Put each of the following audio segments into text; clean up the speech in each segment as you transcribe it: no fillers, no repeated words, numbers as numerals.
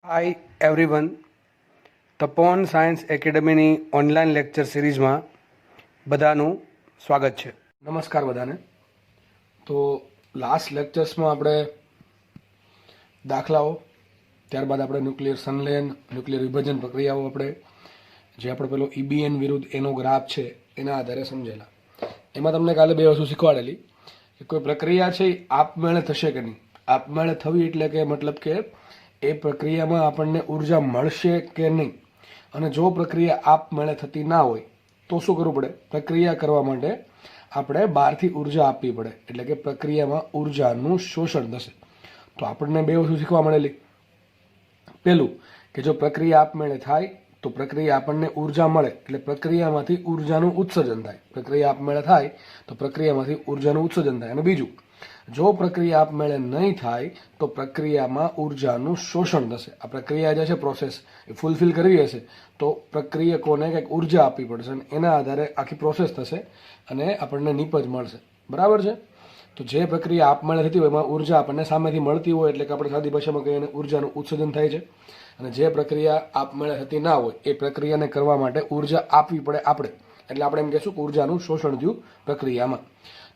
Hi everyone, તપોવન science એકેડમીની online lecture સિરીઝમાં બધાનું સ્વાગત છે. નમસ્કાર બધાને. તો લાસ્ટ લેક્ચર્સમાં આપણે દાખલાઓ, ત્યારબાદ આપણે ન્યુક્લિયર સંલયન, ન્યુક્લિયર વિભાજન પ્રક્રિયાઓ આપણે પેલો EBN વિરુદ્ધ એનો ગ્રાફ છે એના આધારે સમજેલા. એમાં તમને કાલે બે વસ્તુ શીખવાડેલી કે કોઈ પ્રક્રિયા છે એ આપમેળે થશે કે નહીં. આપમેળે થવી એટલે કે મતલબ કે એ પ્રક્રિયામાં આપણને ઉર્જા મળશે કે નહીં, અને જો પ્રક્રિયા આપમેળે થતી ના હોય તો શું કરવું પડે? પ્રક્રિયા કરવા માટે આપણે બહારથી ઉર્જા આપવી પડે, એટલે કે પ્રક્રિયામાં ઉર્જાનું શોષણ થશે. તો આપણને બે વસ્તુ શીખવા મળેલી. પહેલું કે જો પ્રક્રિયા આપમેળે થાય તો પ્રક્રિયા આપણને ઉર્જા મળે, એટલે પ્રક્રિયામાંથી ઉર્જાનું ઉત્સર્જન થાય. પ્રક્રિયા આપમેળે થાય તો પ્રક્રિયામાંથી ઉર્જાનું ઉત્સર્જન થાય. અને બીજું, જો પ્રક્રિયા આપમેળે નહીં થાય તો પ્રક્રિયામાં ઉર્જાનું શોષણ થશે. આ પ્રક્રિયા જે છે પ્રોસેસ એ ફૂલફિલ કરવી હશે તો પ્રક્રિયકોને કંઈક ઉર્જા આપવી પડશે, અને એના આધારે આખી પ્રોસેસ થશે અને આપણને નિપજ મળશે. બરાબર છે? તો જે પ્રક્રિયા આપમેળે થતી હોય એમાં ઉર્જા આપણને સામેથી મળતી હોય, એટલે કે આપણે સાદી ભાષામાં કહીએ ઉર્જાનું ઉત્સર્જન થાય છે. અને જે પ્રક્રિયા આપમેળે થતી ના હોય એ પ્રક્રિયાને કરવા માટે ઉર્જા આપવી પડે આપણે, એટલે આપણે એમ કહીશું કે ઉર્જાનું શોષણ થયું પ્રક્રિયામાં.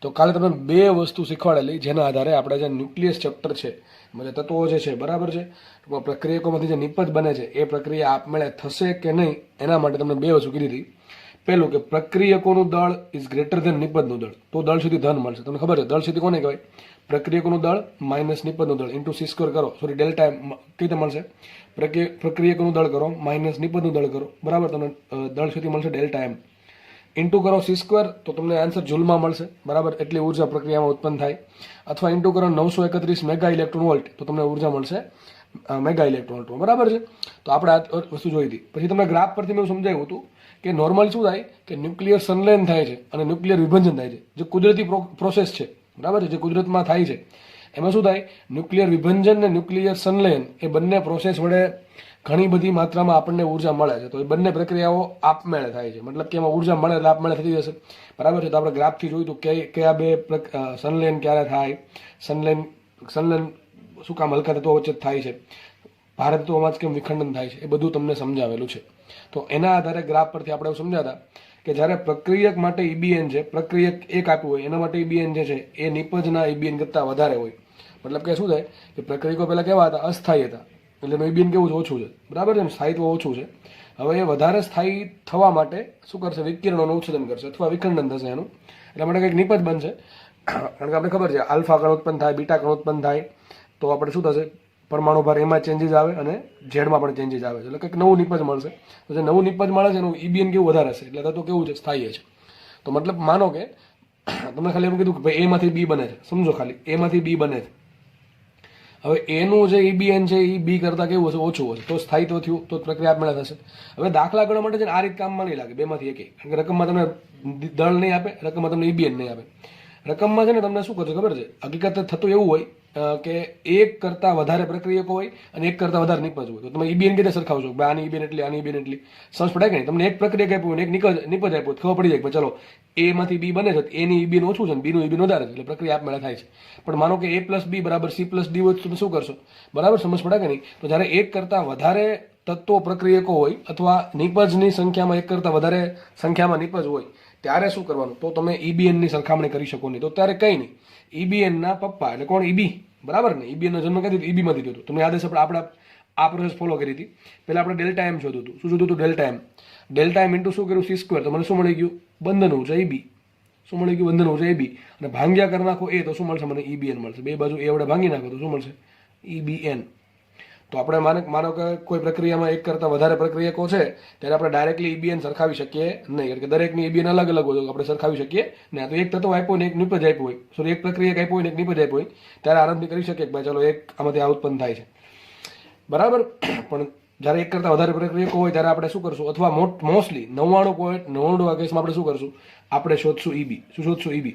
તો કાલે તમે બે વસ્તુ શીખવાડેલી જેના આધારે આપણે જે ન્યુક્લિયસ ચેપ્ટર છે એમાં જે તત્વો જે છે, બરાબર છે, પ્રક્રિયકોમાંથી જે નિપજ બને છે એ પ્રક્રિયા આપમેળે થશે કે નહીં એના માટે તમને બે વસ્તુ કીધી હતી. પહેલું કે પ્રક્રિયકોનું દળ ઇઝ ગ્રેટર ધેન નિપજનું દળ, તો દળ સુધી ધન મળશે. તમને ખબર છે દળ સુધી કોને કહેવાય? પ્રક્રિયકોનું દળ માઇનસ નિપજનું દળ ઇન્ટુ C² કરો, સોરી ડેલ્ટા કઈ રીતે મળશે? પ્રક્રિયકોનું દળ કરો માઇનસ નિપજનું દળ કરો, બરાબર, તમને દળ સુધી મળશે ડેલ્ટા M. ઇન્ટુ કરો C² તો તમને આન્સર જૂલમાં મળશે, બરાબર, એટલી ઉર્જા પ્રક્રિયામાં ઉત્પન્ન થાય. અથવા ઇન્ટુ કરો 931 મેગા ઇલેક્ટ્રોન વોલ્ટ તો તમને ઉર્જા મળશે મેગા ઇલેક્ટ્રોન વોલ્ટમાં, બરાબર છે. તો આપણે આ વસ્તુ જોઈ હતી. પછી તમને ગ્રાફ પરથી મેં સમજાવ્યું હતું કે નોર્મલ શું થાય કે ન્યુક્લિયર સંલયન થાય છે અને ન્યુક્લિયર વિભાજન થાય છે, જે કુદરતી પ્રોસેસ છે, બરાબર છે, જે કુદરતમાં થાય છે. એમાં શું થાય? ન્યુક્લિયર વિભાજન ને ન્યુક્લિયર સંલયન એ બંને પ્રોસેસ વડે ઘણી બધી માત્રામાં આપણને ઉર્જા મળે છે. તો એ બંને પ્રક્રિયાઓ આપમેળે થાય છે, મતલબ કે એમાં ઉર્જા મળે એટલે આપમેળે થતી જશે, બરાબર છે. તો આપણે ગ્રાફથી જોયું હતું કે કયા બે સંલયન ક્યારે થાય, સંલયન શું કામ હલકા તત્વો વચ્ચે થાય છે, ભારે તત્વોમાં જ કેમ વિખંડન થાય છે, એ બધું તમને સમજાવેલું છે. તો એના આધારે ગ્રાફ પરથી આપણે સમજાતા કે જ્યારે પ્રક્રિયક માટે EBN છે, પ્રક્રિયક એક આપ્યું હોય એના માટે EBN જે છે એ નિપજના EBN કરતાં વધારે હોય. મતલબ કે શું થાય કે પ્રક્રિયકો પહેલાં કેવા હતા? અસ્થાયી હતા, એટલે એનું EBN કેવું છે? ઓછું છે, બરાબર છે, સ્થાયિત્વ ઓછું છે. હવે એ વધારે સ્થાયી થવા માટે શું કરશે? વિકિરણોનું ઉત્સર્જન કરશે અથવા વિખંડન થશે એનું, એટલા માટે કંઈક નિપજ બનશે. કારણ કે આપણે ખબર છે આલ્ફા કણ ઉત્પન્ન થાય, બીટા કણ ઉત્પન્ન થાય તો આપણે શું થશે? પરમાણુ ભાર એમાં ચેન્જીસ આવે અને ઝેડમાં પણ ચેન્જીસ આવે છે, એટલે કંઈક નવું નિપજ મળશે. તો જે નવું નિપજ મળે છે એનું EBN કેવું વધારે હશે, એટલે તો કેવું છે? સ્થાયી છે. તો મતલબ માનો કે તમને ખાલી એમ કીધું કે ભાઈ A માંથી B બને છે, સમજો ખાલી A માંથી B બને છે. હવે એનું જે EBN છે એ B કરતાં કેવું હશે? ઓછું હશે, તો સ્થાયિત્વ થયું, તો પ્રક્રિયા આપમેળે થશે. હવે દાખલા ગણવા માટે છે ને આ રીત કામમાં નહીં લાગે બેમાંથી એક, કારણ કે રકમમાં તમને દળ નહીં આપે, રકમમાં તમને EBN નહીં આપે. રકમમાં છે ને તમને શું કરશે ખબર છે? હકીકત થતું એવું હોય કે એક કરતાં વધારે પ્રક્રિયકો હોય અને એક કરતાં વધારે નિપજ હોય, તો તમે EBN કેવી રીતે સરખાવશો? ભાઈ આની EBN એટલી, આની EBN એટલી, સમજ પડે કે નહીં? તમને એક પ્રક્રિયક આપ્યું અને એક નિપજ આપ્યું, ખબર પડી જાય કે ચલો A માંથી B બને છે, એની EBN ઓછું છે અને B નું EBN વધારે છે, એટલે પ્રક્રિયા આપમેળે થાય છે. પણ માનો કે A + B બરાબર C + D હોય તો તમે શું કરશો? બરાબર, સમજ પડે કે નહીં? તો જ્યારે એક કરતાં વધારે તત્વો પ્રક્રિયકો હોય અથવા નિપજની સંખ્યામાં એક કરતાં વધારે સંખ્યામાં નિપજ હોય ત્યારે શું કરવાનું? તો તમે EBN ની સરખામણી કરી શકો નહીં. તો ત્યારે કંઈ નહીં, EBN ના પપ્પા એટલે કોણ? EB, બરાબર ને? EBN નો જન્મ ક્યાંથી? EB માંથી થયો હતો. તમને યાદ હશે આપણે આ પ્રોસેસ ફોલો કરી હતી. પહેલા આપણે ડેલ્ટા M શોધ્યું હતું. શું શોધ્યું હતું? ડેલ્ટા M ઇન્ટુ શું કર્યું? C². તો મને શું મળી ગયું? બંધન ઉર્જા EB. શું મળી ગયું? બંધન ઉર્જા EB. અને ભાંગ્યા કરી નાખો A તો શું મળશે? મને EBN મળશે. બે બાજુ A વડે ભાંગી નાખો તો શું મળશે? EBN. તો આપણે માનો કે કોઈ પ્રક્રિયામાં એક કરતાં વધારે પ્રક્રિયકો છે ત્યારે આપણે ડાયરેક્ટલી EBN સરખાવી શકીએ નહીં, કારણ કે દરેકની EBN અલગ અલગ હોય, આપણે સરખાવી શકીએ નહીં. તો એક તત્વ આપ્યો ને એક નિપજ આપ્યું હોય, સોરી એક પ્રક્રિયક આપ્યું હોય ને એક નિપજ આપ્યું હોય, ત્યારે આરામથી કરી શકીએ કે ભાઈ ચલો એક આમાંથી આ ઉત્પન્ન થાય છે, બરાબર. પણ જ્યારે એક કરતાં વધારે પ્રક્રિયકો હોય ત્યારે આપણે શું કરશું? અથવા મોસ્ટલી 99.99% કેસમાં આપણે શું કરશું? આપણે શોધશું EB. શું શોધશું? EB.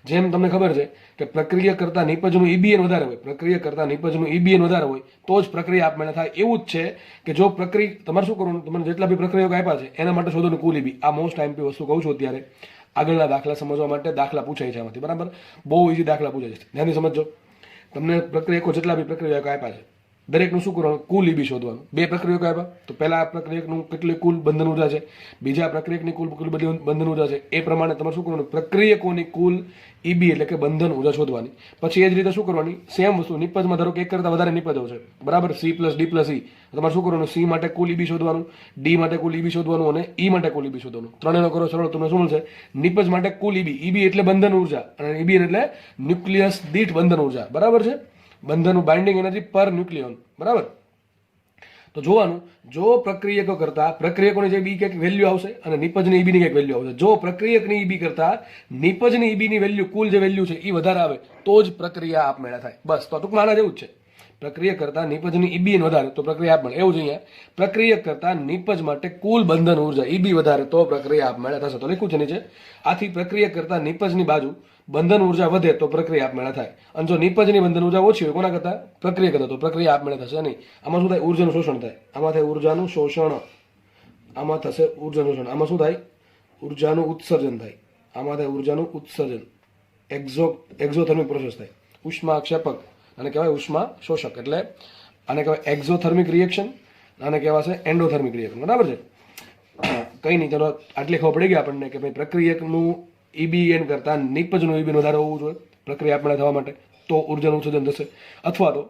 જેમ તમને ખબર છે કે પ્રક્રિયા કરતાં નિપજનું EBN વધારે હોય, પ્રક્રિયા કરતાં નિપજનું EBN વધારે હોય તો જ પ્રક્રિયા આપમેળે થાય. એવું જ છે કે જો તમારે શું કરવું? તમને જેટલા બી પ્રક્રિયાઓ આપ્યા છે એના માટે શોધોનું કુલ EB. આ મોસ્ટ IMP વસ્તુ કહું છું અત્યારે આગળના દાખલા સમજવા માટે. દાખલા પૂછાય છે આમાંથી, બરાબર, બહુ ઇઝી દાખલા પૂછાય છે, ધ્યાનથી સમજો. તમને પ્રક્રિયકો જેટલા બી પ્રક્રિયાઓ આપ્યા છે દરેકનું શું કરવાનું, કુલ ઈબી શોધવાનું. બે પ્રક્રિયકો આપ્યા તો પહેલા આ પ્રક્રિયકનું કેટલી કુલ બંધન ઉર્જા છે, બીજા પ્રક્રિયકની કુલ બંધન ઉર્જા છે, એ પ્રમાણે તમારે શું કરવાનું, પ્રક્રિયકોની કુલ ઈબી એટલે કે બંધન ઉર્જા શોધવાની. પછી એ જ રીતે શું કરવાની, સેમ વસ્તુ નિપજમાં ધારો કે એક કરતાં વધારે નિપજો છે, બરાબર, સી પ્લસ ડી પ્લસ ઈ, તમારે શું કરવાનું, સી માટે કુલ ઈબી શોધવાનું, ડી માટે કુલ ઈબી શોધવાનું અને ઈ માટે કુલ ઈબી શોધવાનું. ત્રણેયનો કરો સરળ, તમને શું મળશે, નિપજ માટે કુલ ઈબી, ઈબી એટલે બંધન ઉર્જા અને ઈબી એટલે ન્યુક્લિયસ દીઠ બંધન ઉર્જા, બરાબર છે, બંધનનું બાઇન્ડિંગ એનર્જી પર ન્યુક્લિયોન, બરાબર. તો જોવાનું, જો પ્રક્રિયકો કરતા પ્રક્રિયકોની જે બી કંઈક વેલ્યુ આવશે અને નિપજની ઈબીની કંઈક વેલ્યુ આવશે. જો પ્રક્રિયકની ઈબી કરતા નિપજની ઈબીની વેલ્યુ, કુલ જે વેલ્યુ છે એ વધારે આવે તો જ પ્રક્રિયા આપમેળે થાય. બસ, તો ટૂંકમાં આના જેવું જ છે. પ્રક્રિયક કરતા નિપજની ઈબી વધારે તો પ્રક્રિયા આપમેળે, એવું જ અહીંયા પ્રક્રિયક કરતા નિપજ માટે કુલ બંધન ઉર્જા ઈબી વધારે તો પ્રક્રિયા આપમેળે થશે. તો લખ્યું છે નીચે, આથી પ્રક્રિયક કરતા નિપજની બાજુ બંધન ઉર્જા વધે તો પ્રક્રિયા આપમેળે થાય, અને જો નિપજની બંધન ઉર્જા ઓછી હોય કોના કરતા, પ્રક્રિયા કરતા, તો પ્રક્રિયા આપમેળે થશે નહીં. આમાં શું થાય, ઉર્જાનું શોષણ થાય, આમાં થાય ઉર્જાનું શોષણ, આમાં થશે ઉર્જાનું શોષણ, આમાં શું થાય, ઉર્જાનું ઉત્સર્જન થાય, આમાં થાય ઉર્જાનું ઉત્સર્જન, એક્ઝોથર્મિક પ્રોસેસ થાય, ઉષ્મા ક્ષેપક અને કહેવાય ઉષ્મા શોષક. એટલે આને કહેવાય એક્ઝોથર્મિક રિએક્શન, આને કહેવાશે એન્ડોથર્મિક રિએક્શન, બરાબર છે. કંઈ નહીં, ચલો આટલી ખબર પડી ગઈ આપણને કે ભાઈ પ્રક્રિયકનું ઈબીએન કરતાં નિપજનું ઈબીન વધારે હોવું જોઈએ પ્રક્રિયા આપમેળે થવા માટે, તો ઉર્જાનું ઉત્સર્જન થશે. અથવા તો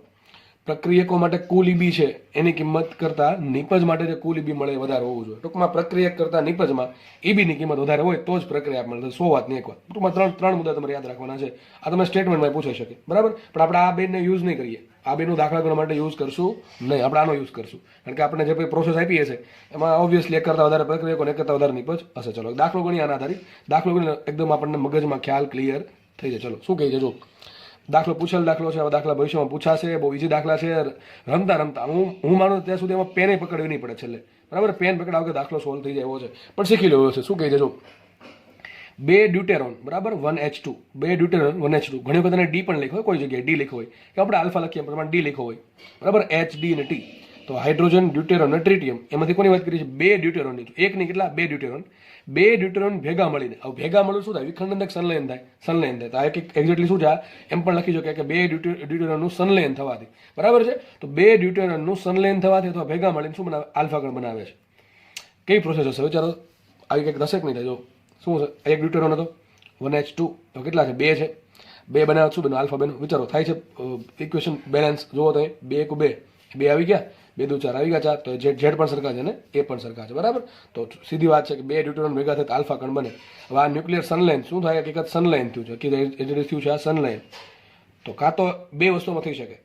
પ્રક્રિયકો માટે કુલ ઈબી છે એની કિંમત કરતાં નિપજ માટે જે કુલ ઈબી મળે એ વધારે હોવું જોઈએ. ટૂંકમાં પ્રક્રિયક કરતાં નિપજમાં ઈબીની કિંમત વધારે હોય તો જ પ્રક્રિયા આપમેળે થશે. 100 વાતની એક વાત. ટૂંકમાં ત્રણ મુદ્દા તમારે યાદ રાખવાના છે. આ તમે સ્ટેટમેન્ટમાં પૂછાઈ શકે, બરાબર, પણ આપણે આ બેને યુઝ નહીં કરીએ, આ બેનું દાખલા કરવા માટે યુઝ કરશું નહીં, આપણે આનો યુઝ કરશું, કારણ કે આપણે જે કોઈ પ્રોસેસ આપી છે એમાં ઓબ્વિયસલી એક કરતાં વધારે પ્રક્રિયકો અને એક કરતાં વધારે નિપજ હશે. ચલો દાખલો ગણી આના આધારિત, દાખલો ગણી એકદમ આપણને મગજમાં ખ્યાલ ક્લિયર થઈ જાય. ચલો શું કહે છે, જો દાખલો પૂછેલ દાખલો છે, આવા દાખલા ભવિષ્યમાં પૂછાશે, બહુ ઇઝી દાખલા છે. રમતા રમતા હું માનું ત્યાં સુધી એમાં પેને પકડવી નહીં પડે છેલ્લે, બરાબર, પેન પકડાવ કે દાખલો સોલ્વ થઈ જાય એવો છે, પણ શીખી લેવો છે. શું કહે છે, જો બે ડ્યુટેરોન, બરાબર, 1H2, બે ડ્યુટેરોન 1H2, ઘણી વખત એને ડી પણ લખ્યો હોય, કોઈ જગ્યાએ ડી લખ્યો હોય કે આપણે આલ્ફા લખીએ પ્રમાણે ડી લખ્યો હોય, બરાબર, H, D અને T. તો હાઇડ્રોજન, ડ્યુટેરોન અને ટ્રિટિયમ, એમાંથી કોની વાત કરી છે, બે ડ્યુટેરોનની. એક ની કેટલા, બે ડ્યુટેરોન ભેગા મળીને, હવે ભેગા મળ્યું શું થાય, વિખંડન સંલયન થાય, તો આ એક એક્ઝેક્ટલી શું છે, એમ પણ લખી શકે કે બે ડ્યુટેરોનનું સંલયન થવાથી, બરાબર છે. તો બે ડ્યુટેરોનનું સંલયન થવાથી અથવા ભેગા મળીને શું બનાવે, આલ્ફા ગણ બનાવે છે. કઈ પ્રોસેસ હશે વિચારો, આવી કંઈક દશક નહીં થાય. જો શું છે, એક ડ્યુટેરોન હતો 1H2, તો કેટલા છે, બે છે, બે બનાવે શું બને, આલ્ફા બને. વિચારો થાય છે ઇક્વેશન બેલેન્સ, જુઓ તો 2 × 2 2 આવી ગયા, 2 × 2 4 આવી ગયા, 4, તો ઝેડ પણ સરખા છે ને એ પણ સરખા છે, બરાબર. તો સીધી વાત છે કે બે ડ્યુટેરોન ભેગા થાય તો આલ્ફા કણ બને. હવે આ ન્યુક્લિયર સનલાઇન શું થાય, હકીકત સનલાઇન થયું છે, કે થયું છે આ સનલાઇન. તો કાં તો બે વસ્તુમાં થઈ શકે,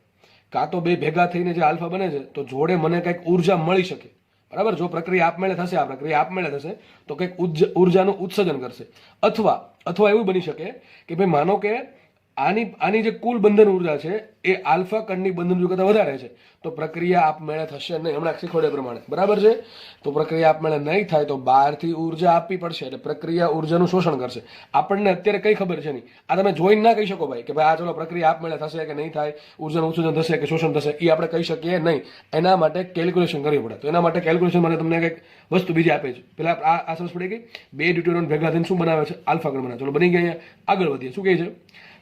કાં તો બે ભેગા થઈને જે આલ્ફા બને છે તો જોડે મને કંઈક ઉર્જા મળી શકે, બરાબર. જો પ્રક્રિયા આપમેળે થશે, આ પ્રક્રિયા આપમેળે થશે તો કંઈક ઉર્જાનું ઉત્સર્જન કરશે. અથવા એવું બની શકે કે ભાઈ માનો કે આની જે કુલ બંધન ઉર્જા છે એ આલ્ફા કણની બંધન ઉર્જા કરતાં વધારે છે, તો પ્રક્રિયા આપમેળે થશે નહીં, હમણાં શીખવાડ્યા પ્રમાણે, બરાબર છે. તો પ્રક્રિયા આપમેળે નહીં થાય તો બહારથી ઉર્જા આપવી પડશે, એટલે પ્રક્રિયા ઉર્જાનું શોષણ કરશે. આપણને અત્યારે કઈ ખબર છે નહીં, આ તમે જોઈને ના કહી શકો ભાઈ કે ભાઈ આ ચલો પ્રક્રિયા આપમેળે થશે કે નહીં થાય, ઉર્જાનું ઉત્સર્જન થશે કે શોષણ થશે, એ આપણે કહી શકીએ નહીં. એના માટે કેલ્ક્યુલેશન કરવી પડે. તો એના માટે કેલ્ક્યુલેશન માટે તમને કંઈક વસ્તુ બીજી આપે છે. પેલા આ સમજ પડી ગઈ, બે ડ્યુટેરોન ભેગા થઈને શું બનાવે છે, આલ્ફા ગણ બનાવે. ચલો બની ગયા, અહીંયા આગળ વધીએ. શું કહે છે,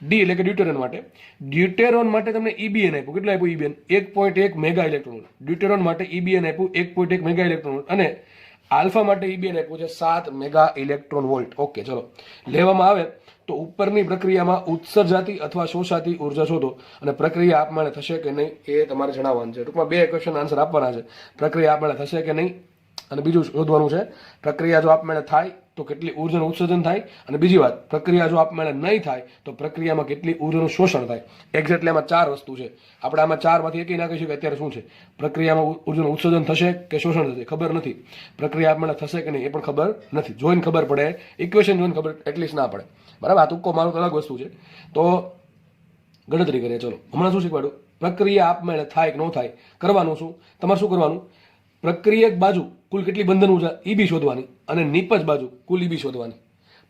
ડી એટલે કે ડ્યુટેરોન માટે તમને ઈબીએન આપ્યું, કેટલું આપ્યું ઈબીએન, 1.1 મેગા ઇલેક્ટ્રોન. ડ્યુટેરોન માટે ઈબીએન આપ્યું 1.1 મેગા ઇલેક્ટ્રોન, અને આલ્ફા માટે ઈબીએન આપ્યું છે 7 મેગા ઇલેક્ટ્રોન વોલ્ટ. ઓકે, ચલો લેવામાં આવે તો ઉપરની પ્રક્રિયામાં ઉત્સર્જાતી અથવા શોષાતી ઉર્જા શોધો, અને પ્રક્રિયા આપમેળે થશે કે નહીં એ તમારે જણાવવાનું છે. ટૂંકમાં બે ક્વેશ્ચન આન્સર આપવાના છે, પ્રક્રિયા આપમેળે થશે કે નહીં, અને બીજું શોધવાનું છે પ્રક્રિયા જો આપમેળે થાય તો કેટલી ઉર્જાનું ઉત્સર્જન થાય, અને બીજી વાત પ્રક્રિયા જો આપમેળે નહીં થાય તો પ્રક્રિયામાં કેટલી ઉર્જાનું શોષણ થાય. એક્ઝેક્ટલી આમાં 4 વસ્તુ છે, આપણે આમાં 4માંથી એકય ના કહી શકીએ અત્યારે શું છે. પ્રક્રિયામાં ઉર્જાનું ઉત્સર્જન થશે કે શોષણ થશે ખબર નથી, પ્રક્રિયા આપમેળે થશે કે નહીં એ પણ ખબર નથી. જોઈને ખબર પડે, ઇક્વેશન જોઈને ખબર એટલીસ્ટ ના પડે, બરાબર. આ તુક્કો મારું અલગ વસ્તુ છે. તો ગણતરી કરીએ. ચલો હમણાં શું શીખવાડું, પ્રક્રિયા આપમેળે થાય કે ન થાય, કરવાનું શું, તમારે શું કરવાનું, પ્રક્રિયક બાજુ કુલ કેટલી બંધન ઉર્જા ઈબી શોધવાની, અને નિપજ બાજુ કુલ ઈબી શોધવાની.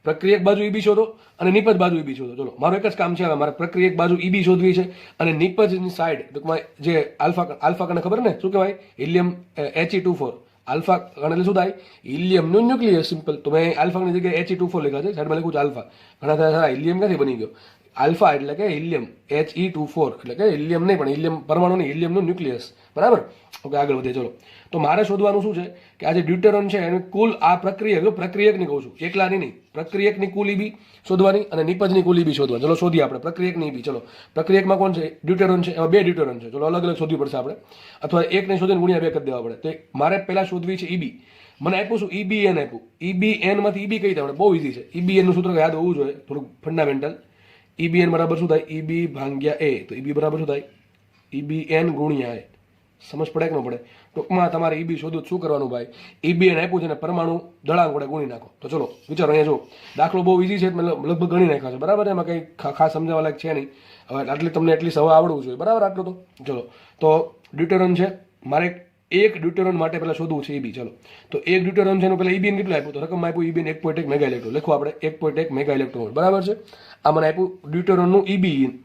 પ્રક્રિયક બાજુ ઈબી શોધો અને નિપજ બાજુ ઈબી શોધો. ચલો મારું એક જ કામ છે, હવે મારે પ્રક્રિયક બાજુ ઈબી શોધવી છે, અને નિપજની સાઈડ ટૂંકમાં જે આલ્ફા કણને ખબર ને શું કહેવાય, હિલિયમ He24. આલ્ફા કણ એટલે શું થાય, હિલિયમનું ન્યુક્લિયસ, સિમ્પલ. તો મેં આલ્ફાની જગ્યાએ He24 લખ્યા છે, સાઈડમાં લખું છું આલ્ફા. ઘણા થાય હિલિયમ ક્યાંથી બની ગયો, આલ્ફા એટલે કે હિલિયમ He24 એટલે કે હિલિયમ નહીં પણ હિલિયમ પરમાણુ નહીં, હિલિયમનું ન્યુક્લિયસ, બરાબર. ઓકે, આગળ વધીએ. ચલો, તો મારે શોધવાનું શું છે કે આ જે ડ્યુટેરોન છે એનું કુલ આ પ્રક્રિયક, જો પ્રક્રિયકની કહું છું, એકલાની નહીં, પ્રક્રિયકની કુલ ઈબી શોધવાની અને નિપજની કુલ ઈબી શોધવાની. ચલો શોધીએ આપણે પ્રક્રિયકની ઈબી. ચલો, પ્રક્રિયકમાં કોણ છે? ડ્યુટેરોન છે. એમાં બે ડ્યુટેરોન છે. ચલો અલગ અલગ શોધવી પડશે આપણે, અથવા એકને શોધીને ગુણ્યા 2 કરી દેવા પડે. તો મારે પહેલા શોધવી છે ઈબી. મને આપ્યું શું? EBN આપ્યું. EBN માંથી ઈબી કઈ થાય? બહુ ઈઝી છે. EBN નું સૂત્ર યાદ હોવું જોઈએ, થોડુંક ફંડામેન્ટલ. EBN બરાબર શું થાય? EB ભાગ્યા A. તો EB બરાબર શું થાય? EBN ગુણ્યા A. સમજ પડે કે ન પડે? ટૂંકમાં તમારે EB શોધવું શું કરવાનું ભાઈ? EBN આપ્યું છે ને પરમાણુ દળાંક વડે ગુણી નાખો. તો ચલો વિચારો, અહીંયા જો દાખલો બહુ ઈઝી છે, લગભગ ગણી નાખ્યો છે, બરાબર. એમાં કંઈ ખાસ સમજાવવા લાયક છે નહીં. હવે આટલી તમને એટલી સવા આવડવું જોઈએ, બરાબર. આટલું તો ચલો. તો ડ્યુટેરોન છે, મારે એક ડ્યુટેરોન માટે પહેલા શોધવું છે EB. ચલો, તો એક ડ્યુટેરોન છે એનું પહેલા EBN કેટલું આપ્યું? તો રકમ આપ્યું EBN 1.1 મેગા ઇલેક્ટ્રોન. લખો આપણે 1.1 મેગા ઇલેક્ટ્રોન, બરાબર છે. આ મને આપ્યું ડ્યુટેરોનનું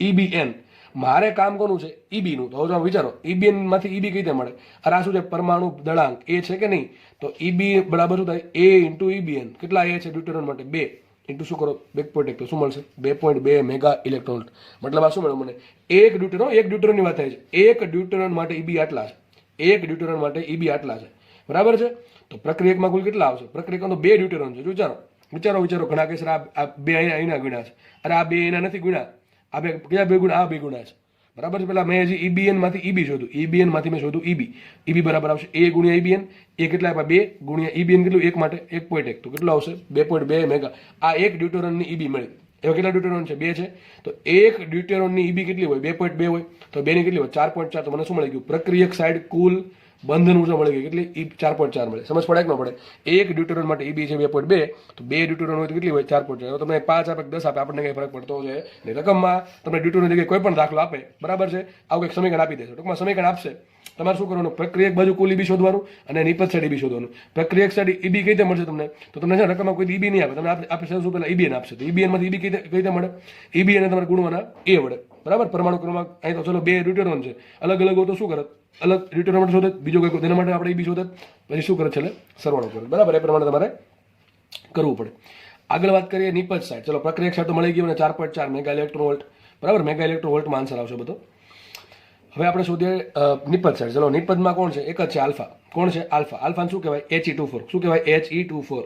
EBN. મારે કામ કરવું છે EB નું. તો હવે વિચારો, EBN માંથી EB કઈ રીતે મળે? અરે આ શું છે? પરમાણુ દળાંક એ છે કે નહીં? તો EB બરાબર શું થાય? A into EBN. કેટલા A છે ડ્યુટેરોન માટે? 2 ઇન્ટુ શું કરો? 1.1. તો શું મળશે? 2.2 મેગા ઇલેક્ટ્રોન. મતલબ આ શું મળ્યું મને? એક ડ્યુટેરોનની વાત થાય છે. એક ડ્યુટેરોન માટે EB આટલા છે. એક ડ્યુટેરોન માટે EB આટલા છે, બરાબર છે. તો પ્રક્રિયકમાં કુલ કેટલા આવશે? પ્રક્રિયકમાં તો 2 ડ્યુટેરોન છે. વિચારો. ઘણા કેસ આ 2 અહીંના ગુણ્યા છે. અરે આ 2 એના નથી ગુણ્યા. આ બે કયા 2 ગુણ્યા? આ 2 ગુણ્યા છે, બરાબર છે. પેલા મેં હજી EBN માંથી EB શોધું. EBN માંથી મેં શોધું EB. EB બરાબર આવશે A ગુણ્યા EBN. એ કેટલા આપ્યા? 2 ગુણ્યા EBN કેટલું? 1 માટે 1.1. તો કેટલું આવશે? 2.2 મેગા. આ એક ડ્યુટેરોનની EB મળી. એવા કેટલા ડ્યુટેરોન છે? 2 છે. તો એક ડ્યુટેરોનની EB કેટલી હોય? 2.2 હોય. તો 2 ની કેટલી હોય? 4.4. તો મને શું મળી ગયું? પ્રક્રિયક સાઈડ કુલ બંધન ઉર્જા મળી ગઈ. કેટલી? 4.4 મળે. સમજ પડે કે ન પડે? એક ડ્યુટેરોન માટે EB છે 2.2. તો 2 ડ્યુટેરોન હોય તો કેટલી હોય? 4.4. તમને 5 આપે 10 આપે, આપણને કઈ ફરક પડતો છે નહીં. રકમમાં તમને ડ્યુટેરોન જગ્યાએ કોઈ પણ દાખલો આપે, બરાબર છે, આવું કંઈક સમીકરણ આપી દેશે. ટૂંકમાં સમીકરણ આપશે, તમારે શું કરવાનું? પ્રક્રિયક બાજુ કુલ EB શોધવાનું અને નિપજ સાઈડ EB શોધવાનું. પ્રક્રિયક સાઈડ EB કઈ રીતે મળશે તમને? તો તમને છે રકમમાં કોઈ EB નહીં આપે, તમને આપે શું? પહેલા EBN આપશે. તો EBN માંથી EB કઈ રીતે મળે? EBN તમારે ગુણવાના A વડે, બરાબર. પરમાણુ ક્રમાંક અહીં તો ચલો 2 ડ્યુટેરોન છે, અલગ અલગ હોય તો શું કરે? અલગ ડ્યુટેરોન માટે શોધે, બીજો કોઈ તેના માટે આપણે EB શોધે, પછી શું કરે? છેલ્લે સરવાળો કરે, બરાબર. એ પ્રમાણે તમારે કરવું પડે. આગળ વાત કરીએ નિપજ સાઈડ. ચલો, પ્રક્રિયક સાઈડ તો મળી ગયું અને 4.4 મેગા ઇલેક્ટ્રોન વોલ્ટ, બરાબર. મેગા ઇલેક્ટ્રોન વોલ્ટમાં આન્સર આવશે બધો. હવે આપણે શોધીએ નિપજ સાઈડ. ચલો, નિપજમાં કોણ છે? એક જ છે, આલ્ફા. કોણ છે? આલ્ફા. આલ્ફાને શું કહેવાય? He24. શું કહેવાય? He24.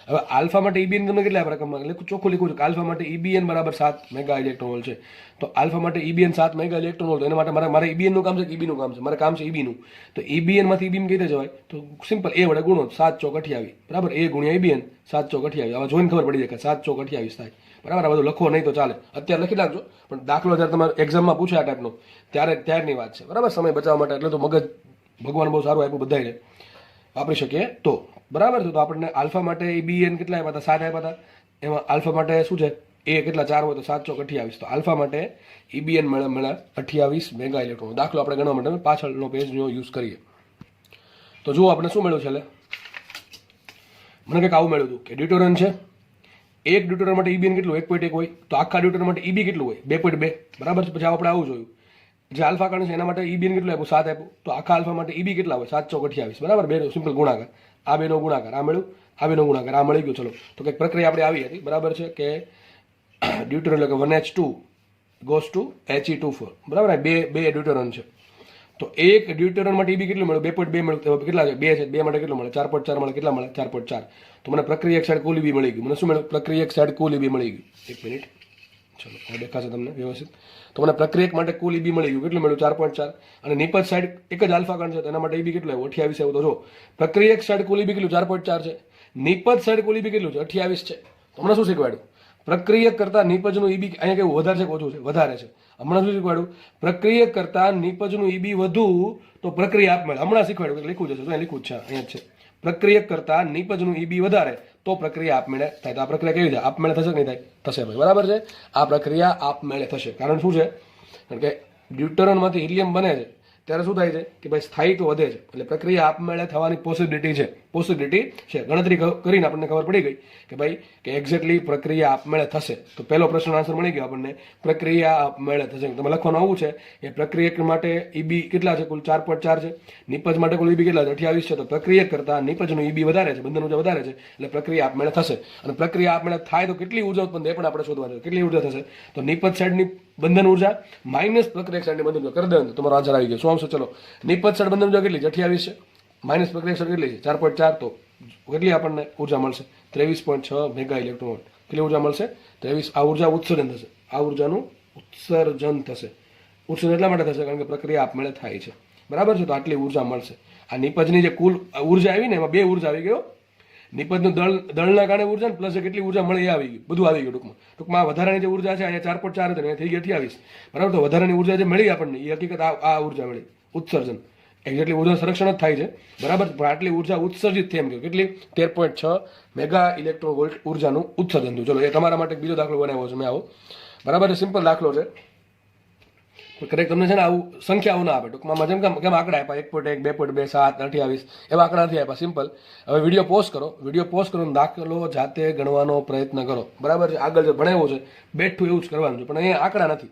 હવે આલ્ફા માટે EBN તમને કેટલા રકમમાં ચોખ્ખું લીખું છે કે આલ્ફા માટે EBN બરાબર 7 મેગા ઇલેક્ટ્રોન વોલ્ટ છે. તો આલ્ફા માટે EBN 7 મેગા ઇલેક્ટ્રોન વોલ્ટ. એના માટે મારે EBN નું કામ છે કે EB નું કામ છે? મારે કામ છે EB નું. તો EBN માંથી EB કઈ રીતે જવાય? તો સિમ્પલ A વડે ગુણો. 7 ચોક 28, બરાબર. A ગુણ્યા EBN 7 ચોક 28. હવે જોઈને ખબર પડી જાય કે 7 ચોક 28 થાય, બરાબર. આ બધું લખો નહીં તો ચાલે, અત્યારે લખી નાખજો, પણ દાખલો જ્યારે તમારે એક્ઝામમાં પૂછે આ ટાઈપનો ત્યારની વાત છે, બરાબર. સમય બચાવવા માટે. એટલે તો મગજ ભગવાન બહુ સારું આપ્યું બધાને, વાપરી શકીએ તો, બરાબર. તો આપણને આલ્ફા માટે EBN કેટલા આપ્યા હતા? 7 આપ્યા હતા. એમાં આલ્ફા માટે શું છે? A કેટલા? 4 હોય તો 7 ચોક 28. તો આલ્ફા માટે EBN મળે 28 મેગા ઇલેક્ટ્રોન. દાખલો આપણે ગણવા માટે પાછળનો પેજનો યુઝ કરીએ. તો જુઓ આપણે શું મળ્યું છેલ્લે? મને કંઈક આવું મળ્યું હતું કે ડ્યુટેરોન છે, એક ડ્યુટેરોન માટે EBN કેટલું? 1.1 હોય. તો આખા ડ્યુટેરોન માટે EB કેટલું હોય? 2.2, બરાબર. પછી આપણે આવું જોયું, જે આલ્ફા કણ છે એના માટે EBN કેટલું આપ્યું? 7 આપ્યું. તો આખા આલ્ફા માટે EB કેટલા હોય? 7 ચોક 28, બરાબર. 2 સિમ્પલ ગુણાકાર. આ 2 નો ગુણાકાર આ મળ્યું, આ 2 નો ગુણાકાર આ મળી ગયું. ચલો, તો કંઈક પ્રક્રિયા આપણે આવી હતી, બરાબર છે, કે ડ્યુટેરોન એટલે કે 1H2 goes to He24, બરાબર. બે ડ્યુટેરોન છે. તો એક ડ્યુટેરોન માટે EB કેટલું મળ્યું? 2.2 મળ્યું. કેટલા છે? 2 છે. 2 માટે કેટલું મળે? 4.4 મળે. કેટલા મળે? 4.4. તો મને પ્રક્રિયક સાઈડ કુલ EB મળી ગયું. મને શું મળ્યું? પ્રક્રિયક સાઈડ કુલ EB મળી ગયું. 1 મિનિટ, ચલો હવે દેખાશે તમને વ્યવસ્થિત. તો મને પ્રક્રિયક માટે કુલ EB મળી ગયું. કેટલું મળ્યું? 4.4. અને નિપજ સાઈડ એક જ આલ્ફા કણ છે, તેના માટે EB કેટલું આવ્યું? 28 આવ્યું. તો જો પ્રક્રિયક સાઈડ કુલ EB કેટલું? 4.4 છે. નિપજ સાઈડ કુલ EB કેટલું છે? 28 છે. તો હમણાં શું શીખવાડ્યું? પ્રક્રિયક કરતા નિપજનું EB અહીંયા કેવું વધારે છે કે ઓછું છે? વધારે છે. હમણાં શું શીખવાડ્યું? પ્રક્રિયક કરતા નિપજનું EB વધુ તો પ્રક્રિયા આપમેળે. હમણાં શીખવાડ્યું, લીખું જશે, તો લીખું જ છે, અહીંયા જ છે. પ્રક્રિયક કરતા નિપજનું EB વધારે તો પ્રક્રિયા આપમેળે થાય. તો આ પ્રક્રિયા કેવી થાય? આપમેળે થશે કે નહીં થાય? થશે ભાઈ, બરાબર છે. આ પ્રક્રિયા આપમેળે થશે. કારણ શું છે? કારણ કે ડ્યુટેરોનમાંથી હિલિયમ બને છે ત્યારે શું થાય છે કે ભાઈ સ્થાયિત્વ વધે છે, એટલે પ્રક્રિયા આપમેળે થવાની પોસિબિલિટી છે. પોસિબિલિટી છે. ગણતરી કરીને આપણને ખબર પડી ગઈ કે ભાઈ કે એક્ઝેક્ટલી પ્રક્રિયા આપમેળે થશે. તો પહેલો પ્રશ્ન આન્સર મળી ગયો આપણને, પ્રક્રિયા આપમેળે થશે. તમે લખવાનું આવું છે કે પ્રક્રિયક માટે ઈબી કેટલા છે? કુલ 4.4 છે. નિપજ માટે કુલ ઈબી કેટલા છે? 28 છે. તો પ્રક્રિયક કરતા નિપજનું ઈબી વધારે છે, બંધન ઉર્જા વધારે છે, એટલે પ્રક્રિયા આપમેળે થશે. અને પ્રક્રિયા આપમેળે થાય તો કેટલી ઉર્જા ઉત્પન્ન થાય એ પણ આપણે શોધવાનું છે. કેટલી ઉર્જા થશે? તો નિપજ સાઈડની બંધન ઉર્જા માઇનસ પ્રક્રિયક સાઈડની બંધન ઉર્જા કરી દે તો તમારો આન્સર આવી ગયો. શું આવશે? ચલો, નિપજ સાઈડ બંધન ઉર્જા કેટલી છે? 28 છે. માઇનસ પ્રક્રિયક સાઈડ કેટલી છે? 4.4. તો કેટલી આપણને ઉર્જા મળશે? 23.6 મેગા ઇલેક્ટ્રોન વોલ્ટ. કેટલી ઉર્જા મળશે? 23. આ ઉર્જા ઉત્સર્જન થશે. આ ઉર્જાનું ઉત્સર્જન થશે. ઉત્સર્જન એટલા માટે થશે કારણ કે પ્રક્રિયા આપમેળે થાય છે. બરાબર છે? તો આટલી ઉર્જા મળશે. આ નિપજની જે કુલ ઉર્જા આવી ને એમાં 2 ઉર્જા આવી ગયો. નિપજનું દળના કારણે ઉર્જા ને પ્લસ કેટલી ઉર્જા મળે એ આવી ગયું, બધું આવી ગયું. ટૂંકમાં વધારાની જે ઉર્જા છે અહીંયા 4.4 હતી, થઈ ગઈ 28. બરાબર? તો વધારાની ઉર્જા જે મળી આપણને એ હકીકત આ ઉર્જા મળી ઉત્સર્જન. એક્ઝેક્ટલી ઉર્જા સંરક્ષણ જ થાય છે. બરાબર? પણ આટલી ઉર્જા ઉત્સર્જિત થઈ એમ કહ્યું. કેટલી? 13.6 મેગા ઇલેક્ટ્રોન વોલ્ટ ઉર્જાનું ઉત્સર્જન થયું. ચલો, એ તમારા માટે બીજો દાખલો બનાવ્યો છે મેં આવો. બરાબર છે? સિમ્પલ દાખલો છે. કરેક્ટ તમને છે ને આવું સંખ્યાઓ ના આપે. ટૂંકમાં કેમ આંકડા આપ્યા 1.1, 2.2, 7, 28 એવા આંકડા નથી આપ્યા. સિમ્પલ. હવે વિડીયો પોઝ કરો, દાખલો જાતે ગણવાનો પ્રયત્ન કરો. બરાબર છે? આગળ જે ભણાવ્યો છે બેઠું એવું જ કરવાનું છે, પણ અહીંયા આંકડા નથી.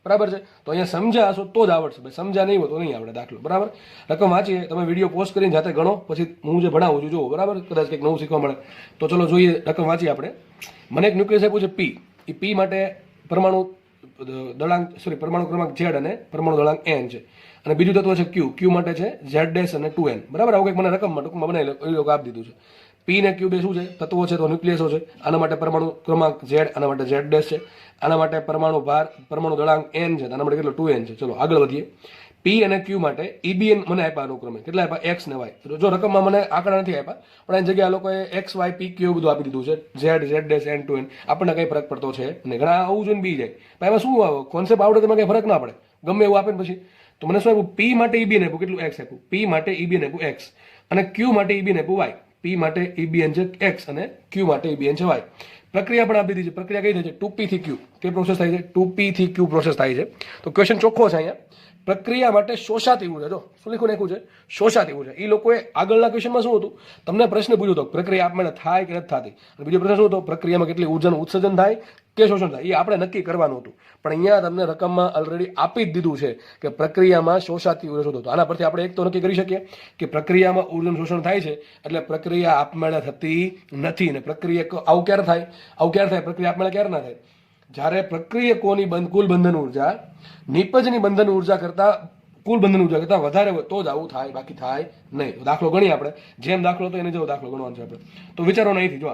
બરાબર છે? તો અહીંયા સમજ્યા હશો તો જ આવડશે. ભાઈ સમજ્યા નહીં હોય તો નહીં આવડે દાખલો. બરાબર? રકમ વાંચીએ, તમે વિડીયો પોઝ કરીને જાતે ગણો, પછી હું જે ભણાવું છું જુઓ. બરાબર? કદાચ કંઈક નવું શીખવા મળે. તો ચલો જોઈએ, રકમ વાંચીએ આપણે. મને એક ન્યુક્લિયસ આપ્યું છે પી. એ પી માટે પરમાણુ પરમાણુ ક્રમાંક Z અને પરમાણુ દળાંક N છે. અને બીજું તત્વ છે ક્યુ માટે છે Z' અને 2N. બરાબર? આવું કંઈક મને રકમમાં ટૂંકમાં બનાવી એ લોકો આપી દીધું છે. પી ને ક્યુ બે શું છે? તત્વો છે, તો ન્યુક્લિયસો છે. આના માટે પરમાણુ ક્રમાંક Z, આના માટે Z' છે. આના માટે પરમાણુ દળાંક N છે, આના માટે કેટલો? 2N છે. ચલો આગળ વધીએ. પી અને ક્યુ માટે EBN મને આપ્યા અનુક્રમે. કેટલા આપ્યા? X ને Y. જો રકમમાં મને આંકડા નથી આપ્યા, પણ એની જગ્યાએ આ લોકોએ X, Y, P, Q બધું આપી દીધું છે. Z, N, 2N. આપણને કંઈ ફરક પડતો છે અને ઘણા આવું જોઈને બી જાય. પણ એમાં શું કોન્સેપ્ટ આવડે તેમાં કંઈ ફરક ના પડે, ગમે એવું આપે ને પછી. તો મને શું આપ્યું? પી માટે EBN આપ્યું. કેટલું? X આપ્યું. પી માટે EBN આપ્યું X, અને Q માટે EBN આપ્યું Y. પી માટે EBN છે X અને Q માટે EBN છે Y. પ્રક્રિયા પણ આપી દીધી છે. પ્રક્રિયા કઈ થાય છે? 2P થી Q. તે પ્રોસેસ થાય છે 2P થી Q પ્રોસેસ થાય છે. તો ક્વેશ્ચન ચોખ્ખો છે અહીંયા. પ્રક્રિયા માટે શોષાતી ઉર્જા, જો શું લખું નાખ્યું છે? શોષાતી ઉર્જા. એ લોકોએ આગળના ક્વેશ્ચનમાં શું હતું? તમને પ્રશ્ન પૂછ્યો હતો પ્રક્રિયા આપમેળે થાય કે નથી થતી, અને બીજો પ્રશ્ન શું હતો? પ્રક્રિયામાં કેટલી ઉર્જાનું ઉત્સર્જન થાય કે શોષણ થાય. એ આપણે નક્કી કરવાનું હતું. પણ અહીંયા તમને રકમમાં ઓલરેડી આપી જ દીધું છે કે પ્રક્રિયામાં શોષાતી ઉર્જા શોધો. તો આના પરથી આપણે એક તો નક્કી કરી શકીએ કે પ્રક્રિયામાં ઉર્જાનું શોષણ થાય છે એટલે પ્રક્રિયા આપમેળે થતી નથી. ને પ્રક્રિયા આવું ક્યારે થાય? પ્રક્રિયા આપમેળે ક્યારે ના થાય? જ્યારે પ્રક્રિયકોની કુલ બંધન ઉર્જા નિપજની બંધન ઉર્જા કરતા વધારે હોય તો જ આવું થાય, બાકી થાય નહીં. દાખલો ગણીએ આપણે. જેમ દાખલો હતો એને જેવો દાખલો ગણવાનો છે આપણે. તો વિચારો અહીંથી જો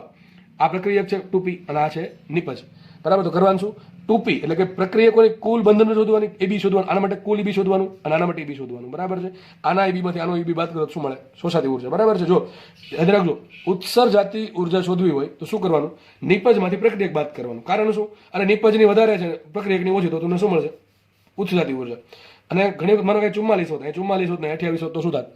આ પ્રક્રિયક છે 2P અને આ છે નિપજ. બરાબર? તો કરવાનું શું? 2P એટલે કે પ્રક્રિયકોની કુલ બંધન શોધવાની, EB શોધવાનું. આના માટે કુલ EB શોધવાનું અને આના માટે EB શોધવાનું. બરાબર છે? આના EB માંથી આનો EB બાદ કરો તો શું મળે? શોષાતી ઉર્જા. બરાબર છે? જો યાદ રાખજો, ઉત્સર્જાતી ઉર્જા શોધવી હોય તો શું કરવાનું? નિપજમાંથી પ્રક્રિયક બાદ કરવાનું. કારણ શું? અને નિપજની વધારે છે, પ્રક્રિયકની ઓછી, તો તમને શું મળશે? ઉત્સર્જાતી ઉર્જા. અને ઘણી વખત માનો કે 44 હોત, 28 હોત તો શું થાય?